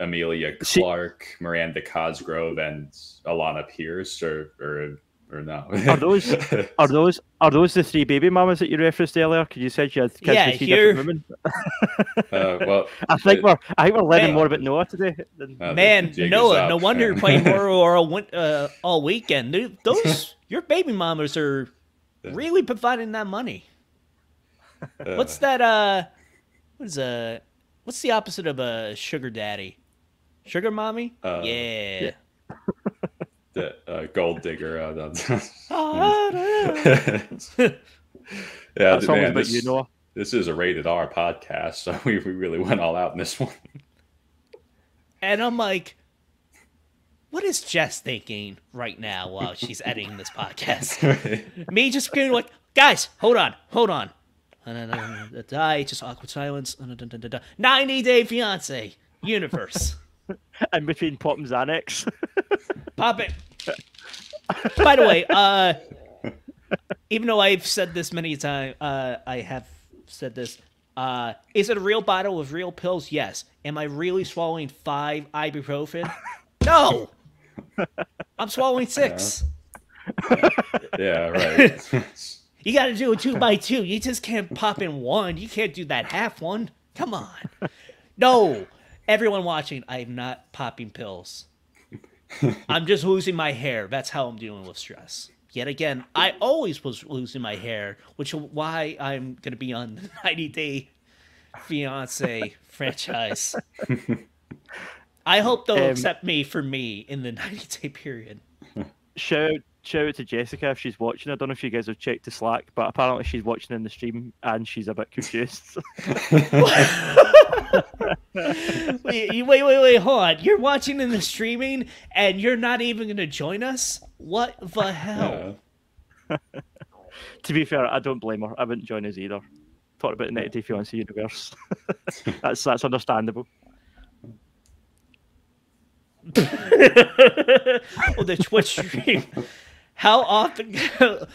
Amelia Clark, Miranda Cosgrove, and Alana Pierce, or no? Are those the three baby mamas that you referenced earlier? Because you said you had kids with three different women. Well, I think we're learning more about Noah today. Noah, no wonder you're playing Morrowind all weekend. Those your baby mamas are really providing that money. What's that? What's the opposite of a sugar daddy? Sugar mommy? Yeah. The gold digger. Yeah, man, this is a rated R podcast, so we really went all out in this one. And I'm like, what is Jess thinking right now while she's editing this podcast? Me just being like, guys, hold on. Just awkward silence. 90 Day Fiance universe. And between Pop and Xanax. Pop it. By the way, even though I've said this many times, I have said this. Is it a real bottle with real pills? Yes. Am I really swallowing 5 ibuprofen? No. I'm swallowing 6. Yeah, right. You got to do it 2 by 2. You just can't pop in one. You can't do that half one. Come on. No. Everyone watching, I'm not popping pills. I'm just losing my hair. That's how I'm dealing with stress. Yet again, I always was losing my hair, which is why I'm going to be on the 90 Day Fiance franchise. I hope they'll accept me for me in the 90-day period. Shout out to Jessica if she's watching. I don't know if you guys have checked the Slack, but apparently she's watching in the stream and she's a bit confused. Wait, hold on. You're watching in the streaming and you're not even going to join us? What the hell? To be fair, I don't blame her. I wouldn't join us either. Talk about the 90 Day Fiancé universe. That's understandable. Oh, the Twitch stream. How often? A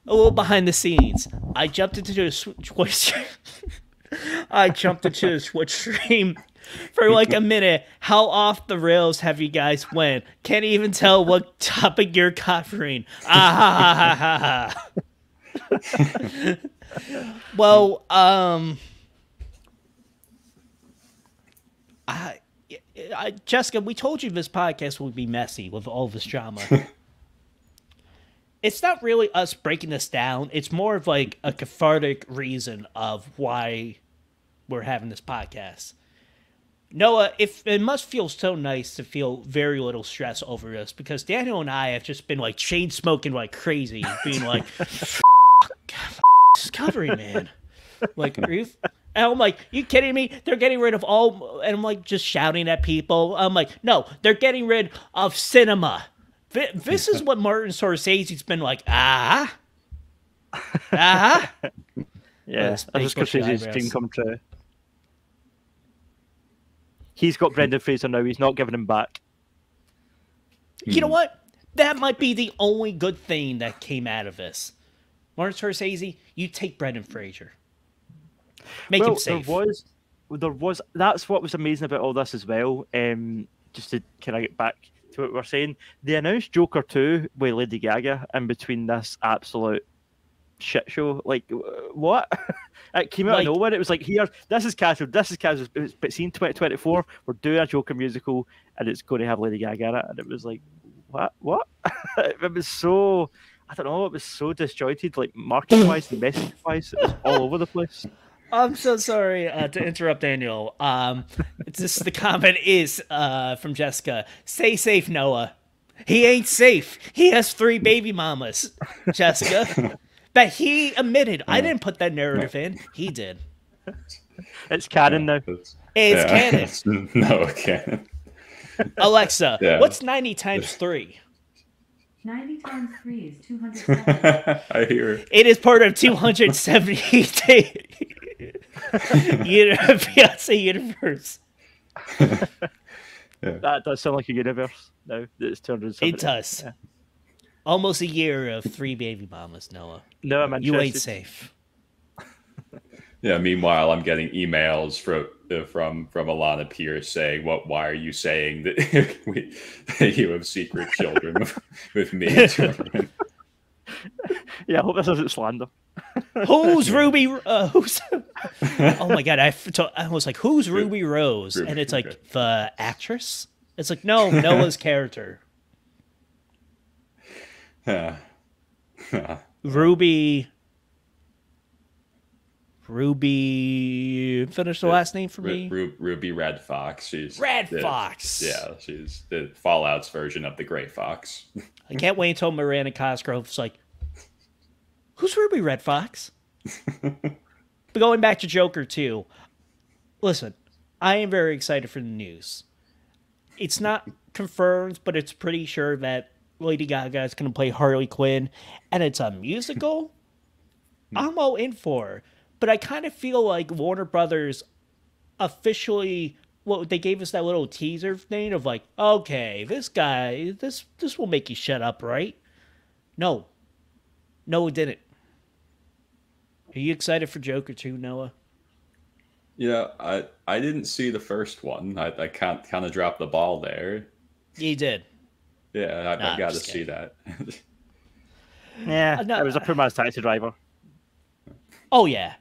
little behind the scenes. I jumped into the Twitch stream. For like a minute. How off the rails have you guys went? Can't even tell what topic you're covering. Ah ha ha ha ha. Well, Jessica, we told you this podcast would be messy with all this drama. It's not really us breaking this down. It's more of like a cathartic reason of why we're having this podcast. Noah, if it must feel so nice to feel very little stress over this, because Daniel and I have just been like chain smoking like crazy, being like, Discovery, man. Like, are you? And I'm like, you kidding me? They're getting rid of all, and I'm like just shouting at people. I'm like, no, they're getting rid of cinema. This is what Martin Scorsese's been like. Yeah, that's Scorsese's dream come true. He's got Brendan Fraser now. He's not giving him back. You know what? That might be the only good thing that came out of this. Martin Scorsese, you take Brendan Fraser. Make him safe. There was. That's what was amazing about all this as well. Just to kind of get back to what we're saying, they announced Joker 2 with Lady Gaga in between this absolute shit show. Like, what? It came out of nowhere. It was like, here, this is cancelled, but see, in 2024, we're doing a Joker musical, and it's going to have Lady Gaga in it. And it was like, what? It was so, I don't know, it was so disjointed, like marketing-wise and message-wise. It was all over the place. I'm so sorry to interrupt, Daniel. The comment is from Jessica. Stay safe, Noah. He ain't safe. He has 3 baby mamas, Jessica. That he admitted. I didn't put that narrative in. He did. It's canon now. It's canon. No, canon. Alexa, what's 90 times 3? 90 times 3 is 270. I hear. It is part of 270 Beyonce universe. That does sound like a universe now. It's 270. It does. Yeah. Almost a year of 3 baby mamas, Noah. No, I'm interested. You ain't safe. Yeah. Meanwhile, I'm getting emails from Alana Pierce saying, why are you saying that you have secret children with me? Yeah, I hope this isn't slander. Who's Ruby? Who's? Oh my god! I was like, who's Ruby Rose? And it's like the actress. It's like, no, Noah's character. Ruby. Finish the last name for me. Ruby Red Fox. She's Fox. Yeah, she's the Fallout's version of the Gray Fox. I can't wait until Miranda Cosgrove's like, who's Ruby Red Fox? But going back to Joker 2, listen, I am very excited for the news. It's not confirmed, but it's pretty sure that Lady Gaga is going to play Harley Quinn, and it's a musical. I'm all in for. But I kind of feel like Warner Brothers officially, they gave us that little teaser thing of like, okay, this guy, this will make you shut up, right? No, it didn't. Are you excited for Joker 2, Noah? Yeah, I didn't see the first one. I kind of dropped the ball there. You did. Yeah, I got to see that. Yeah, it was a poor man's Taxi Driver. Oh yeah,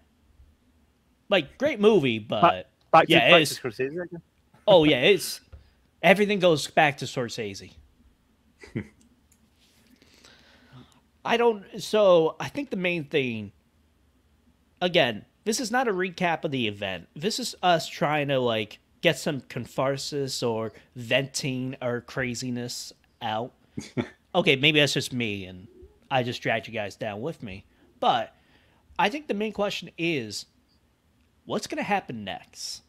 like great movie, but back to Scorsese again. Oh yeah, it's everything goes back to Scorsese. I think the main thing, again, this is not a recap of the event. This is us trying to like get some catharsis or venting our craziness out. Okay, maybe that's just me and I just dragged you guys down with me. But I think the main question is, what's going to happen next?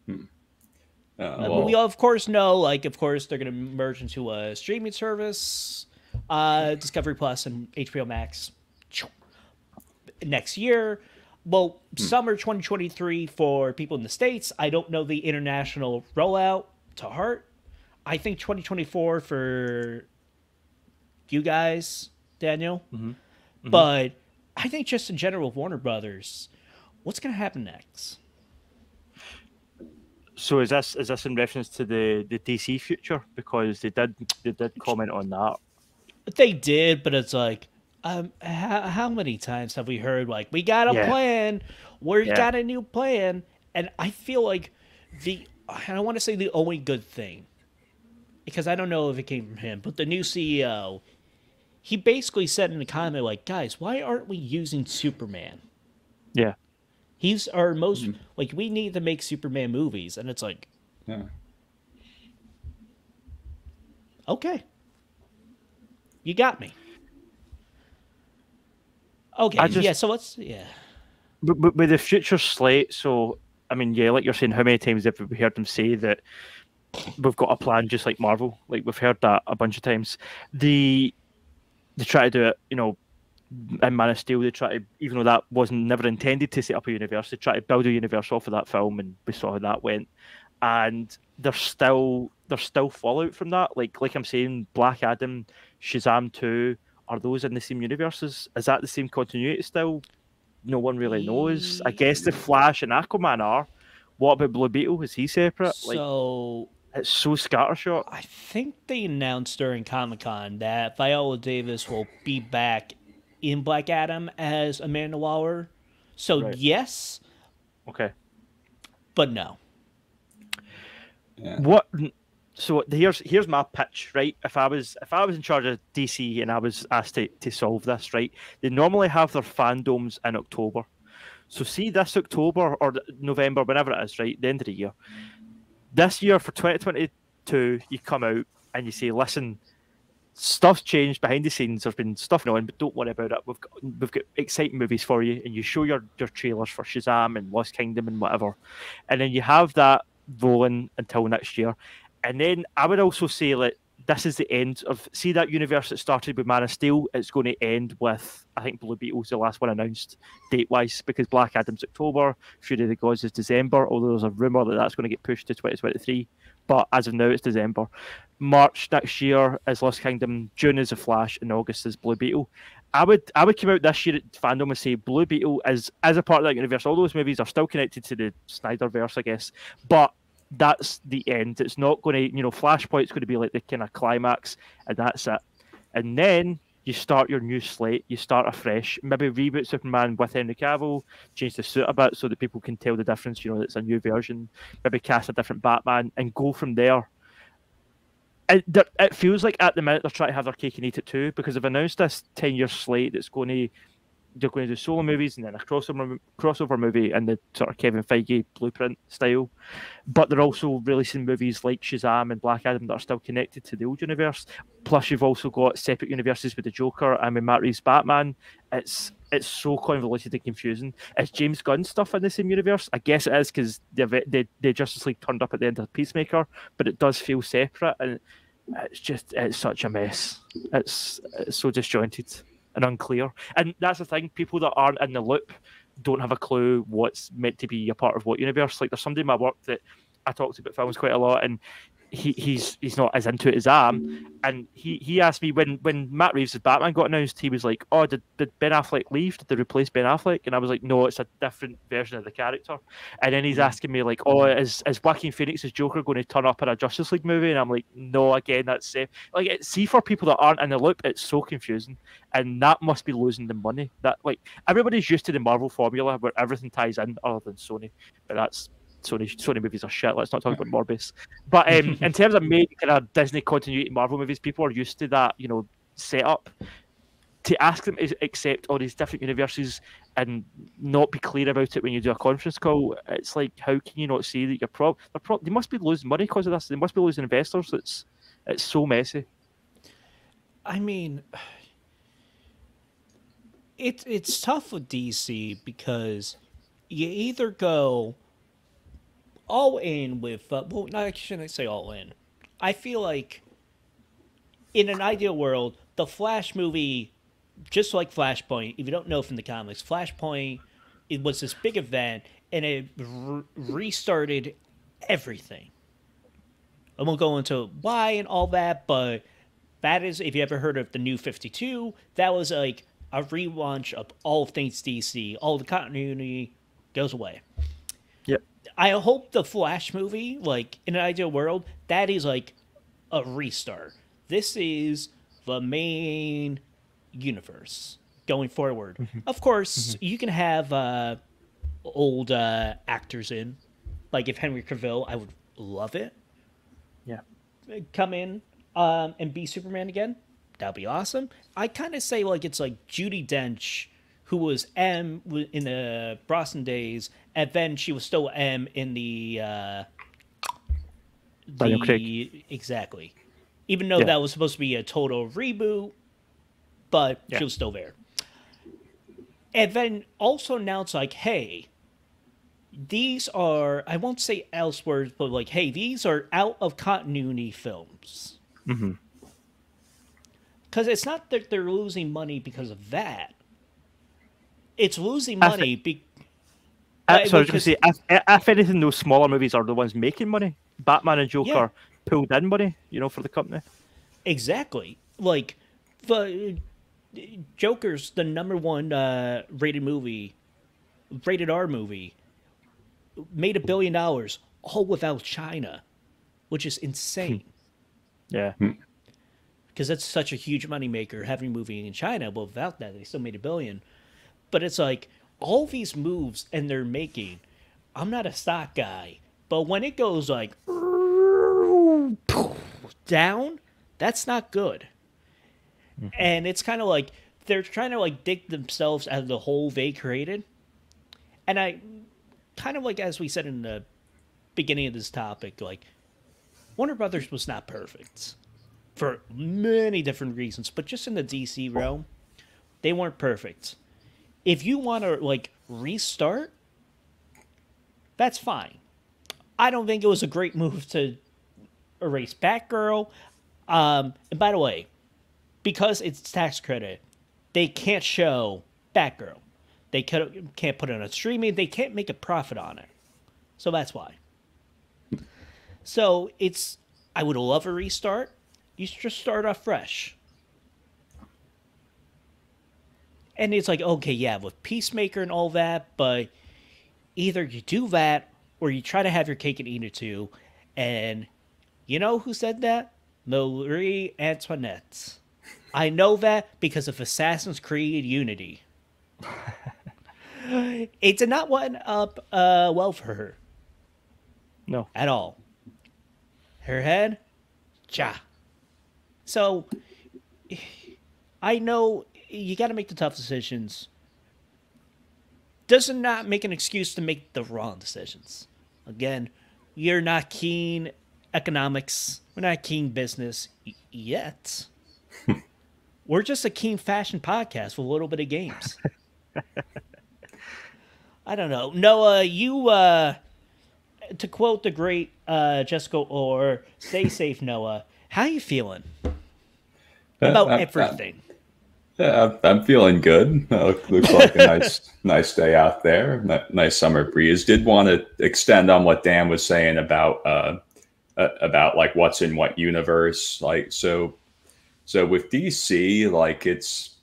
We of course know, like, of course, they're going to merge into a streaming service, Discovery Plus and HBO Max next year. Well, summer 2023 for people in the States. I don't know the international rollout to heart. I think 2024 for you guys, Daniel. Mm-hmm. Mm-hmm. But I think just in general with Warner Brothers, what's going to happen next? So is this in reference to the DC future? Because they did comment on that. They did, but it's like, how many times have we heard like, we got a plan, we got a new plan, and I feel like I want to say the only good thing, because I don't know if it came from him, but the new CEO, he basically said in the comment like, guys, why aren't we using Superman? Yeah. He's our most like we need to make Superman movies, and it's like, Yeah. okay, you got me. Okay, I just yeah. So let's but with the future slate, so I mean, yeah, like you're saying, how many times have we heard them say that we've got a plan just like Marvel? Like we've heard that a bunch of times. They try to do it, you know, in Man of Steel. They try to, even though that wasn't never intended to set up a universe, they try to build a universe off of that film, and we saw how that went. And there's still fallout from that. Like I'm saying, Black Adam, Shazam 2, are those in the same universes? Is that the same continuity still? No one really knows. I guess the Flash and Aquaman are. What about Blue Beetle? Is he separate? Like, so it's so scattershot. I think they announced during Comic-Con that Viola Davis will be back in Black Adam as Amanda Waller. So Right. yes, Okay. but no. Yeah. What? So here's my pitch, right? If I was in charge of DC and I was asked to solve this, right? They normally have their fandoms in October. So see this October or November, whenever it is, right? The end of the year. This year for 2022, you come out and you say, listen, stuff's changed behind the scenes. There's been stuff going on, but don't worry about it. We've got exciting movies for you, and you show your trailers for Shazam and Lost Kingdom and whatever, and then you have that rolling until next year. And then I would also say, like, this is the end of that universe that started with Man of Steel. It's going to end with, I think, Blue Beetle's the last one announced date wise, because Black Adam's October, Fury of the Gods is December. Although there's a rumor that that's going to get pushed to 2023, but as of now it's December. March next year is Lost Kingdom, June is The Flash, and August is Blue Beetle. I would come out this year at fandom and say Blue Beetle is as a part of that universe. All those movies are still connected to the Snyderverse, I guess, but that's the end. It's not going to, Flashpoint's going to be like the kind of climax, and that's it. And then you start your new slate. You start afresh. Maybe reboot Superman with Henry Cavill, change the suit a bit so that people can tell the difference. It's a new version. Maybe cast a different Batman and go from there. It feels like at the minute they're trying to have their cake and eat it too, because they've announced this 10-year slate that's they're going to do solo movies and then a crossover movie in the sort of Kevin Feige blueprint style. But they're also releasing movies like Shazam and Black Adam that are still connected to the old universe. Plus, you've also got separate universes with the Joker and with Matt Reeves' Batman. It's so convoluted and confusing. Is James Gunn stuff in the same universe? I guess it is, because the Justice League turned up at the end of Peacemaker, but it does feel separate, and it's such a mess. It's so disjointed and unclear. And that's the thing, people that aren't in the loop don't have a clue what's meant to be a part of what universe. Like, there's somebody in my work that I talked about films quite a lot, and he's not as into it as I am. And he asked me when Matt Reeves' Batman got announced, he was like, oh, did Ben Affleck leave? Did they replace Ben Affleck? And I was like, no, it's a different version of the character. And then he's asking me like, oh, is Joaquin Phoenix's Joker going to turn up in a Justice League movie? And I'm like, no, again, that's see, for people that aren't in the loop, it's so confusing, and that must be losing the money. That, like, everybody's used to the Marvel formula where everything ties in, other than Sony, but that's Sony movies are shit. Let's not talk about Morbius. But in terms of making kind of Disney continuity Marvel movies, people are used to that, setup. To ask them to accept all these different universes and not be clear about it when you do a conference call, it's like, how can you not see that they must be losing money because of this? They must be losing investors. It's so messy. I mean, it's tough with DC because you either go all in with well, no, I shouldn't say all in. I feel like in an ideal world, the Flash movie, just like Flashpoint, if you don't know from the comics, Flashpoint, it was this big event and it restarted everything. I won't go into why and all that, but that is, if you ever heard of the New 52, that was like a relaunch of all things DC. All the continuity goes away. Yep. I hope the Flash movie, like, in an ideal world, that is like a restart. This is the main universe going forward. Mm-hmm. Of course, you can have old actors in. Like, if Henry Cavill, I would love it. Yeah. Come in and be Superman again. That'd be awesome. I kind of say, like, it's like Judi Dench, who was M in the Brosnan days, and then she was still M in Daniel Craig. exactly. Even though Yeah. that was supposed to be a total reboot, but Yeah. she was still there. And then also now it's like, hey, these are, I won't say elseworlds, but like, hey, these are out of continuity films. Mm-hmm. Because it's not that they're losing money because of that. It's losing money So I was going to say, if anything, those smaller movies are the ones making money. Batman and Joker pulled in money, for the company. Exactly. Like, the Joker's the number one rated R movie, made $1 billion, all without China, which is insane. Yeah. Because that's such a huge moneymaker, having a movie in China. But without that, they still made $1 billion. But it's like, all these moves and they're making, I'm not a stock guy, but when it goes like down, that's not good. And it's kind of like they're trying to like dig themselves out of the hole they created. And I kind of like, as we said in the beginning of this topic, like, Warner Brothers was not perfect for many different reasons, but just in the DC realm, they weren't perfect. If you want to like restart, that's fine. I don't think it was a great move to erase Batgirl. And by the way, because it's tax credit, they can't show Batgirl. They can't put it on streaming. They can't make a profit on it. So that's why. So I would love a restart. You should just start off fresh. And it's like, okay, yeah, with Peacemaker and all that, but either you do that or you try to have your cake and eat it too. And you know who said that? Marie Antoinette. I know that because of Assassin's Creed Unity. It did not wind up well for her. No. At all. Her head? Ja. So, I know you got to make the tough decisions. Does not make an excuse to make the wrong decisions. Again, you're not keen economics. We're not keen business yet. We're just a keen fashion podcast with a little bit of games. I don't know. Noah, you, to quote the great Jessica Orr, stay safe, Noah. How you feeling about everything? I'm feeling good. Looks like a nice day out there. Nice summer breeze. Did want to extend on what Dan was saying about like what's in what universe. Like so with DC, like it's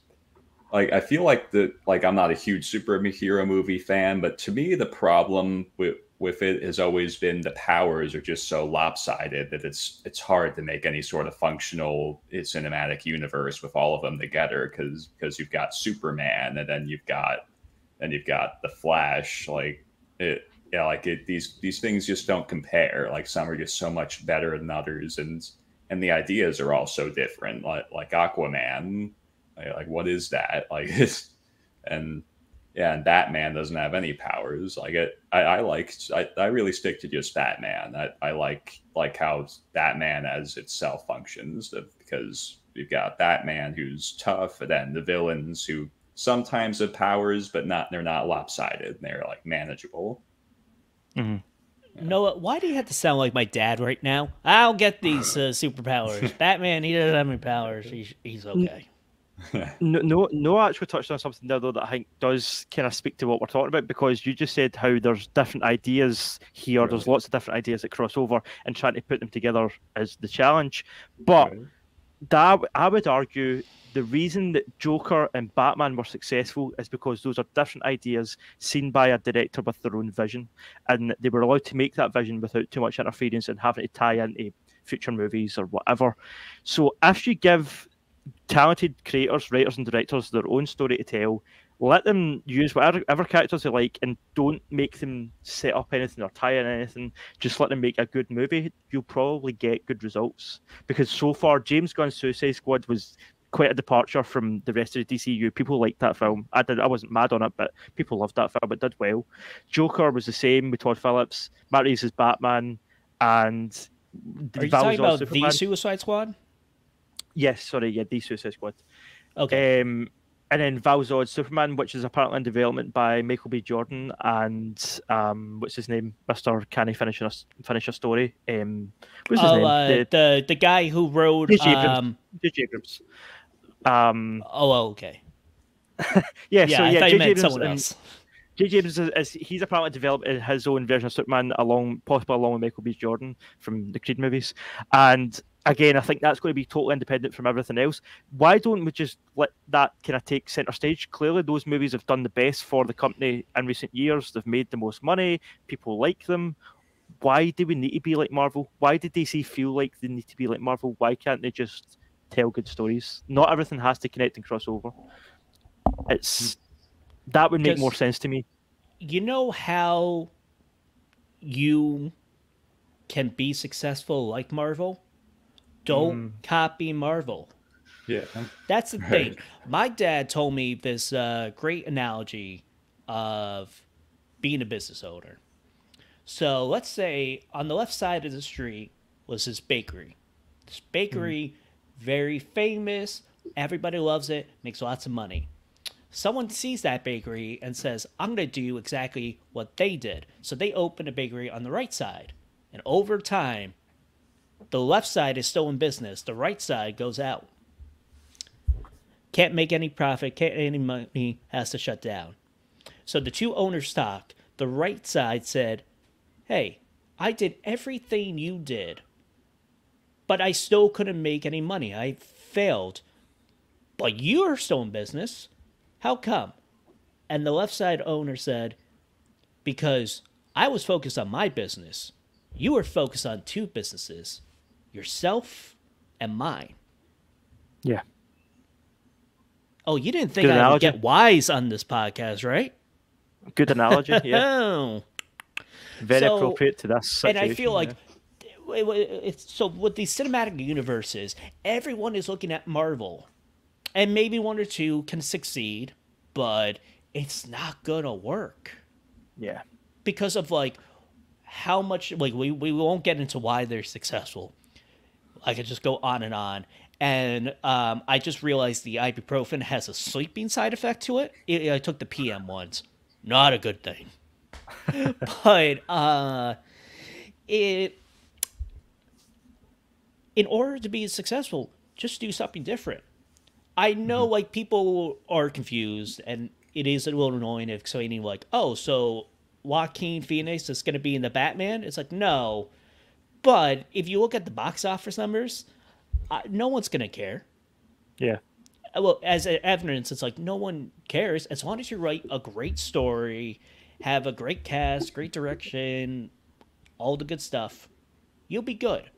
like I feel like I'm not a huge superhero movie fan, but to me the problem with it has always been the powers are just so lopsided that it's hard to make any sort of functional cinematic universe with all of them together because you've got Superman and then you've got the Flash. These things just don't compare. Like some are just so much better than others, and the ideas are all so different. Like Aquaman, like what is that? Like it's and Batman doesn't have any powers. Like I really stick to just Batman. I like how Batman as itself functions because you've got Batman who's tough, and then the villains who sometimes have powers, but they're not lopsided. They're like manageable. Mm-hmm. Yeah. Noah, why do you have to sound like my dad right now? I'll get these superpowers. Batman, he doesn't have any powers. He's okay. No, actually touched on something there though that I think does kind of speak to what we're talking about, because you just said how there's different ideas here. Right. There's lots of different ideas that cross over, and trying to put them together is the challenge. But I would argue the reason that Joker and Batman were successful is because those are different ideas seen by a director with their own vision, and they were allowed to make that vision without too much interference and having to tie into future movies or whatever. So if you give talented creators, writers and directors their own story to tell, let them use whatever characters they like, and don't make them set up anything or tie in anything. Just let them make a good movie. You'll probably get good results, because so far James Gunn's Suicide Squad was quite a departure from the rest of the DCU. People liked that film. I wasn't mad on it, but people loved that film. It did well. Joker was the same with Todd Phillips. Matt Reeves' Batman, and Are you Val talking Zod about Superman. the Suicide Squad? Yes, sorry, yeah, the Suicide Squad. Okay. And then Val Zod Superman, which is apparently in development by Michael B. Jordan and what's his name, Mister Can he finish a story? What's his name? The guy who wrote J.J. Abrams. Okay. Yeah, Yeah, so I yeah, thought you J.J. meant Abrams someone and else. J.J. Abrams he's apparently developed his own version of Superman possibly along with Michael B. Jordan from the Creed movies, and again, I think that's going to be totally independent from everything else. Why don't we just let that kind of take center stage? Clearly, those movies have done the best for the company in recent years. They've made the most money. People like them. Why do we need to be like Marvel? Why did DC feel like they need to be like Marvel? Why can't they just tell good stories? Not everything has to connect and cross over. That would make more sense to me. You know how you can be successful like Marvel? Don't copy Marvel. Yeah. That's the thing. My dad told me this great analogy of being a business owner. So let's say on the left side of the street was this bakery. This bakery, very famous. Everybody loves it. Makes lots of money. Someone sees that bakery and says, I'm going to do exactly what they did. So they open a bakery on the right side. And over time, the left side is still in business. The right side goes out. Can't make any profit, can't make any money, has to shut down. So the two owners talked. The right side said, hey, I did everything you did, but I still couldn't make any money. I failed. But you're still in business. How come? And the left side owner said, because I was focused on my business. You were focused on two businesses, yourself and mine. Yeah. Oh, you didn't think I would get wise on this podcast, right? Good analogy, yeah. Oh. Very appropriate to this situation. And I feel like so with these cinematic universes, everyone is looking at Marvel. And maybe one or two can succeed, but it's not gonna work. Yeah. Because of like how much we won't get into why they're successful. I could just go on. And I just realized the ibuprofen has a sleeping side effect to it. I took the PM once. Not a good thing. But in order to be successful, just do something different. I know like people are confused, and it is a little annoying if explaining like, oh, so Joaquin Phoenix is going to be in the Batman. It's like, no. But if you look at the box office numbers, no one's going to care. Yeah. Well, as evidence, it's like no one cares as long as you write a great story, have a great cast, great direction, all the good stuff. You'll be good.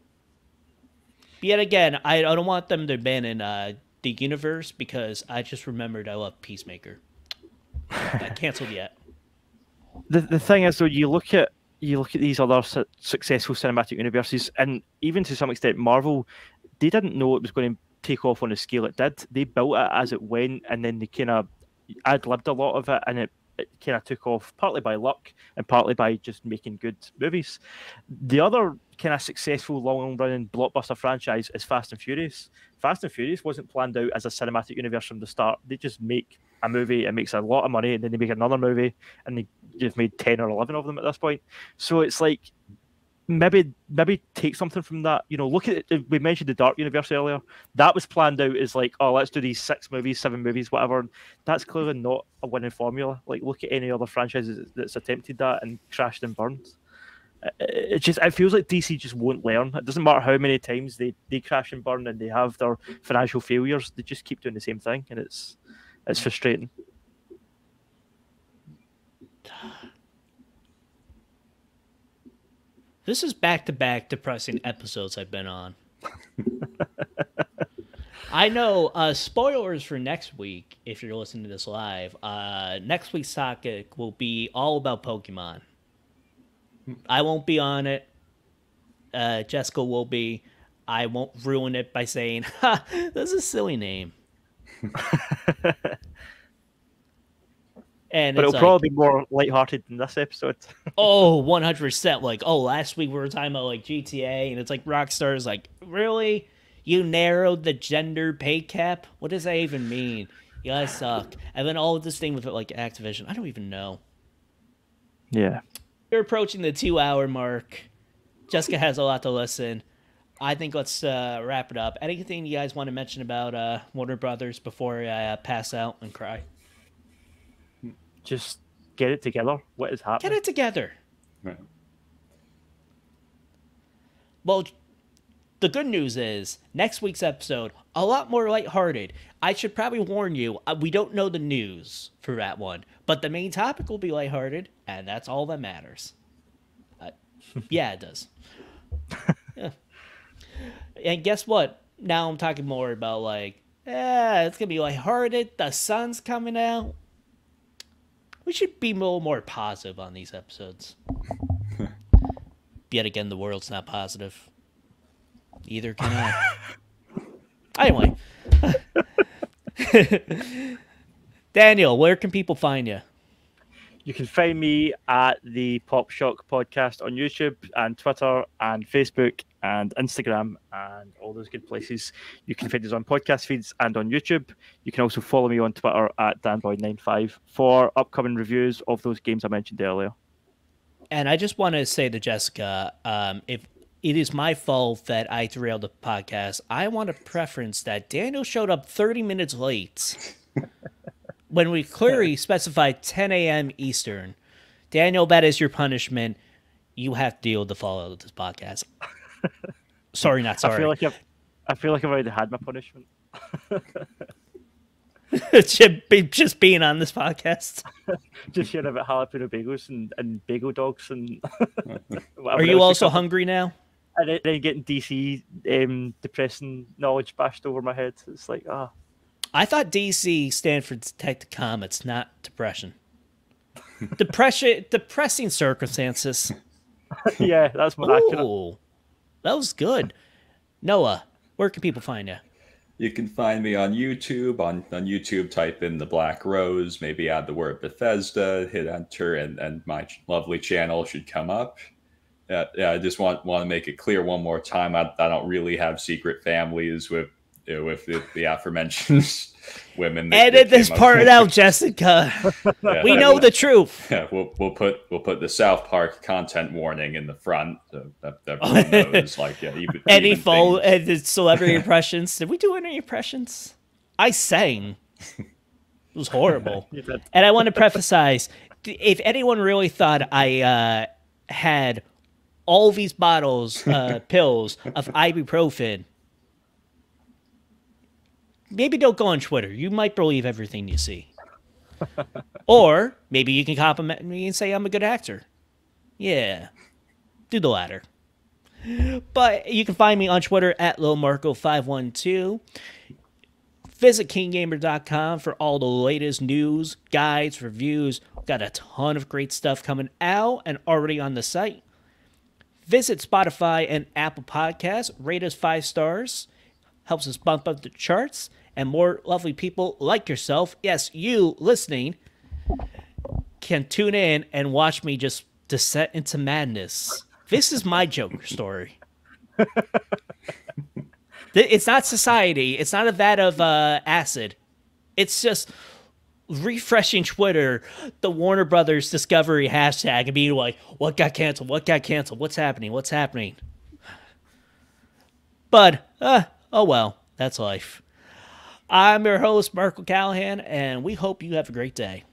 But yet again, I don't want them to ban in the universe because I just remembered I love Peacemaker. Not canceled yet. The thing is, though, you look at these other successful cinematic universes, and even to some extent, Marvel, they didn't know it was going to take off on the scale it did. They built it as it went, and then they kind of ad-libbed a lot of it, and it kind of took off partly by luck and partly by just making good movies. The other kind of successful long-running blockbuster franchise is Fast and Furious. Fast and Furious wasn't planned out as a cinematic universe from the start. They just make a movie, it makes a lot of money, and then they make another movie, and they just made 10 or 11 of them at this point. So it's like, maybe take something from that. You know, look at it. We mentioned the Dark Universe earlier. That was planned out as like, oh, let's do these 6 movies, 7 movies, whatever. That's clearly not a winning formula. Like, look at any other franchises that's attempted that and crashed and burned. It feels like DC just won't learn. It doesn't matter how many times they crash and burn and they have their financial failures. They just keep doing the same thing, and it's frustrating. This is back-to-back depressing episodes I've been on. I know, spoilers for next week, if you're listening to this live. Next week's topic will be all about Pokemon. I won't be on it. Jessica will be. I won't ruin it by saying, ha, that's a silly name. And But it's it'll like, probably be more lighthearted than this episode. oh, 100%. Like, oh, last week we were talking about like GTA, and it's like Rockstar's like, really? You narrowed the gender pay cap? What does that even mean? You guys suck. And then all of this thing with like Activision, I don't even know. Yeah. We're approaching the 2-hour mark. Jessica has a lot to listen. I think let's wrap it up. Anything you guys want to mention about Warner Brothers before I pass out and cry? Just get it together. What is happening? Get it together. Right. Well, the good news is next week's episode, a lot more lighthearted. I should probably warn you, we don't know the news for that one, but the main topic will be lighthearted, and that's all that matters. Yeah, it does. Yeah. And guess what? Now I'm talking more about like, it's gonna be lighthearted. The sun's coming out. We should be a little more positive on these episodes. Yet again, the world's not positive. Either can I. Anyway. Daniel, where can people find you? You can find me at the Pop Shock Podcast on YouTube and Twitter and Facebook and Instagram and all those good places. You can find us on podcast feeds and on YouTube. You can also follow me on Twitter at danboy95 for upcoming reviews of those games I mentioned earlier. And I just want to say to Jessica, if it is my fault that I derailed the podcast, I want to preference that Daniel showed up 30 minutes late. When we clearly specified 10 a.m. Eastern. Daniel, that is your punishment. You have to deal with the fallout of this podcast. Sorry, not sorry. I feel like I've already had my punishment. Just being on this podcast. Just hearing about jalapeno bagels and bagel dogs and. Are you also hungry now? And then getting DC depressing knowledge bashed over my head. It's like, I thought DC stand for Detective Comics, not depression. Depressing circumstances. Yeah, that's more accurate. Ooh, that was good. Noah, where can people find you? You can find me on YouTube. On YouTube, type in The Black Rose, maybe add the word Bethesda, hit enter, and my lovely channel should come up. Yeah, I just want to make it clear one more time. I don't really have secret families with the aforementioned women. Edit this part out, Jessica. Yeah, we know the truth. Yeah, we'll put the South Park content warning in the front. That everyone knows. Like, yeah, any full celebrity impressions? Did we do any impressions? I sang. It was horrible. And I want to preface: if anyone really thought I had all these bottles, pills of ibuprofen. Maybe don't go on Twitter. You might believe everything you see. Or maybe you can compliment me and say I'm a good actor. Yeah. Do the latter. But you can find me on Twitter at LilMarco512. Visit KeenGamer.com for all the latest news, guides, reviews. Got a ton of great stuff coming out and already on the site. Visit Spotify and Apple Podcasts. Rate us 5 stars. Helps us bump up the charts. And more lovely people like yourself, yes, you listening, can tune in and watch me just descend into madness. This is my Joker story. It's not society. It's not a vat of acid. It's just refreshing Twitter, the Warner Brothers Discovery hashtag, and being like, what got canceled? What got canceled? What's happening? What's happening? But, oh well, that's life. I'm your host, Mark Callahan, and we hope you have a great day.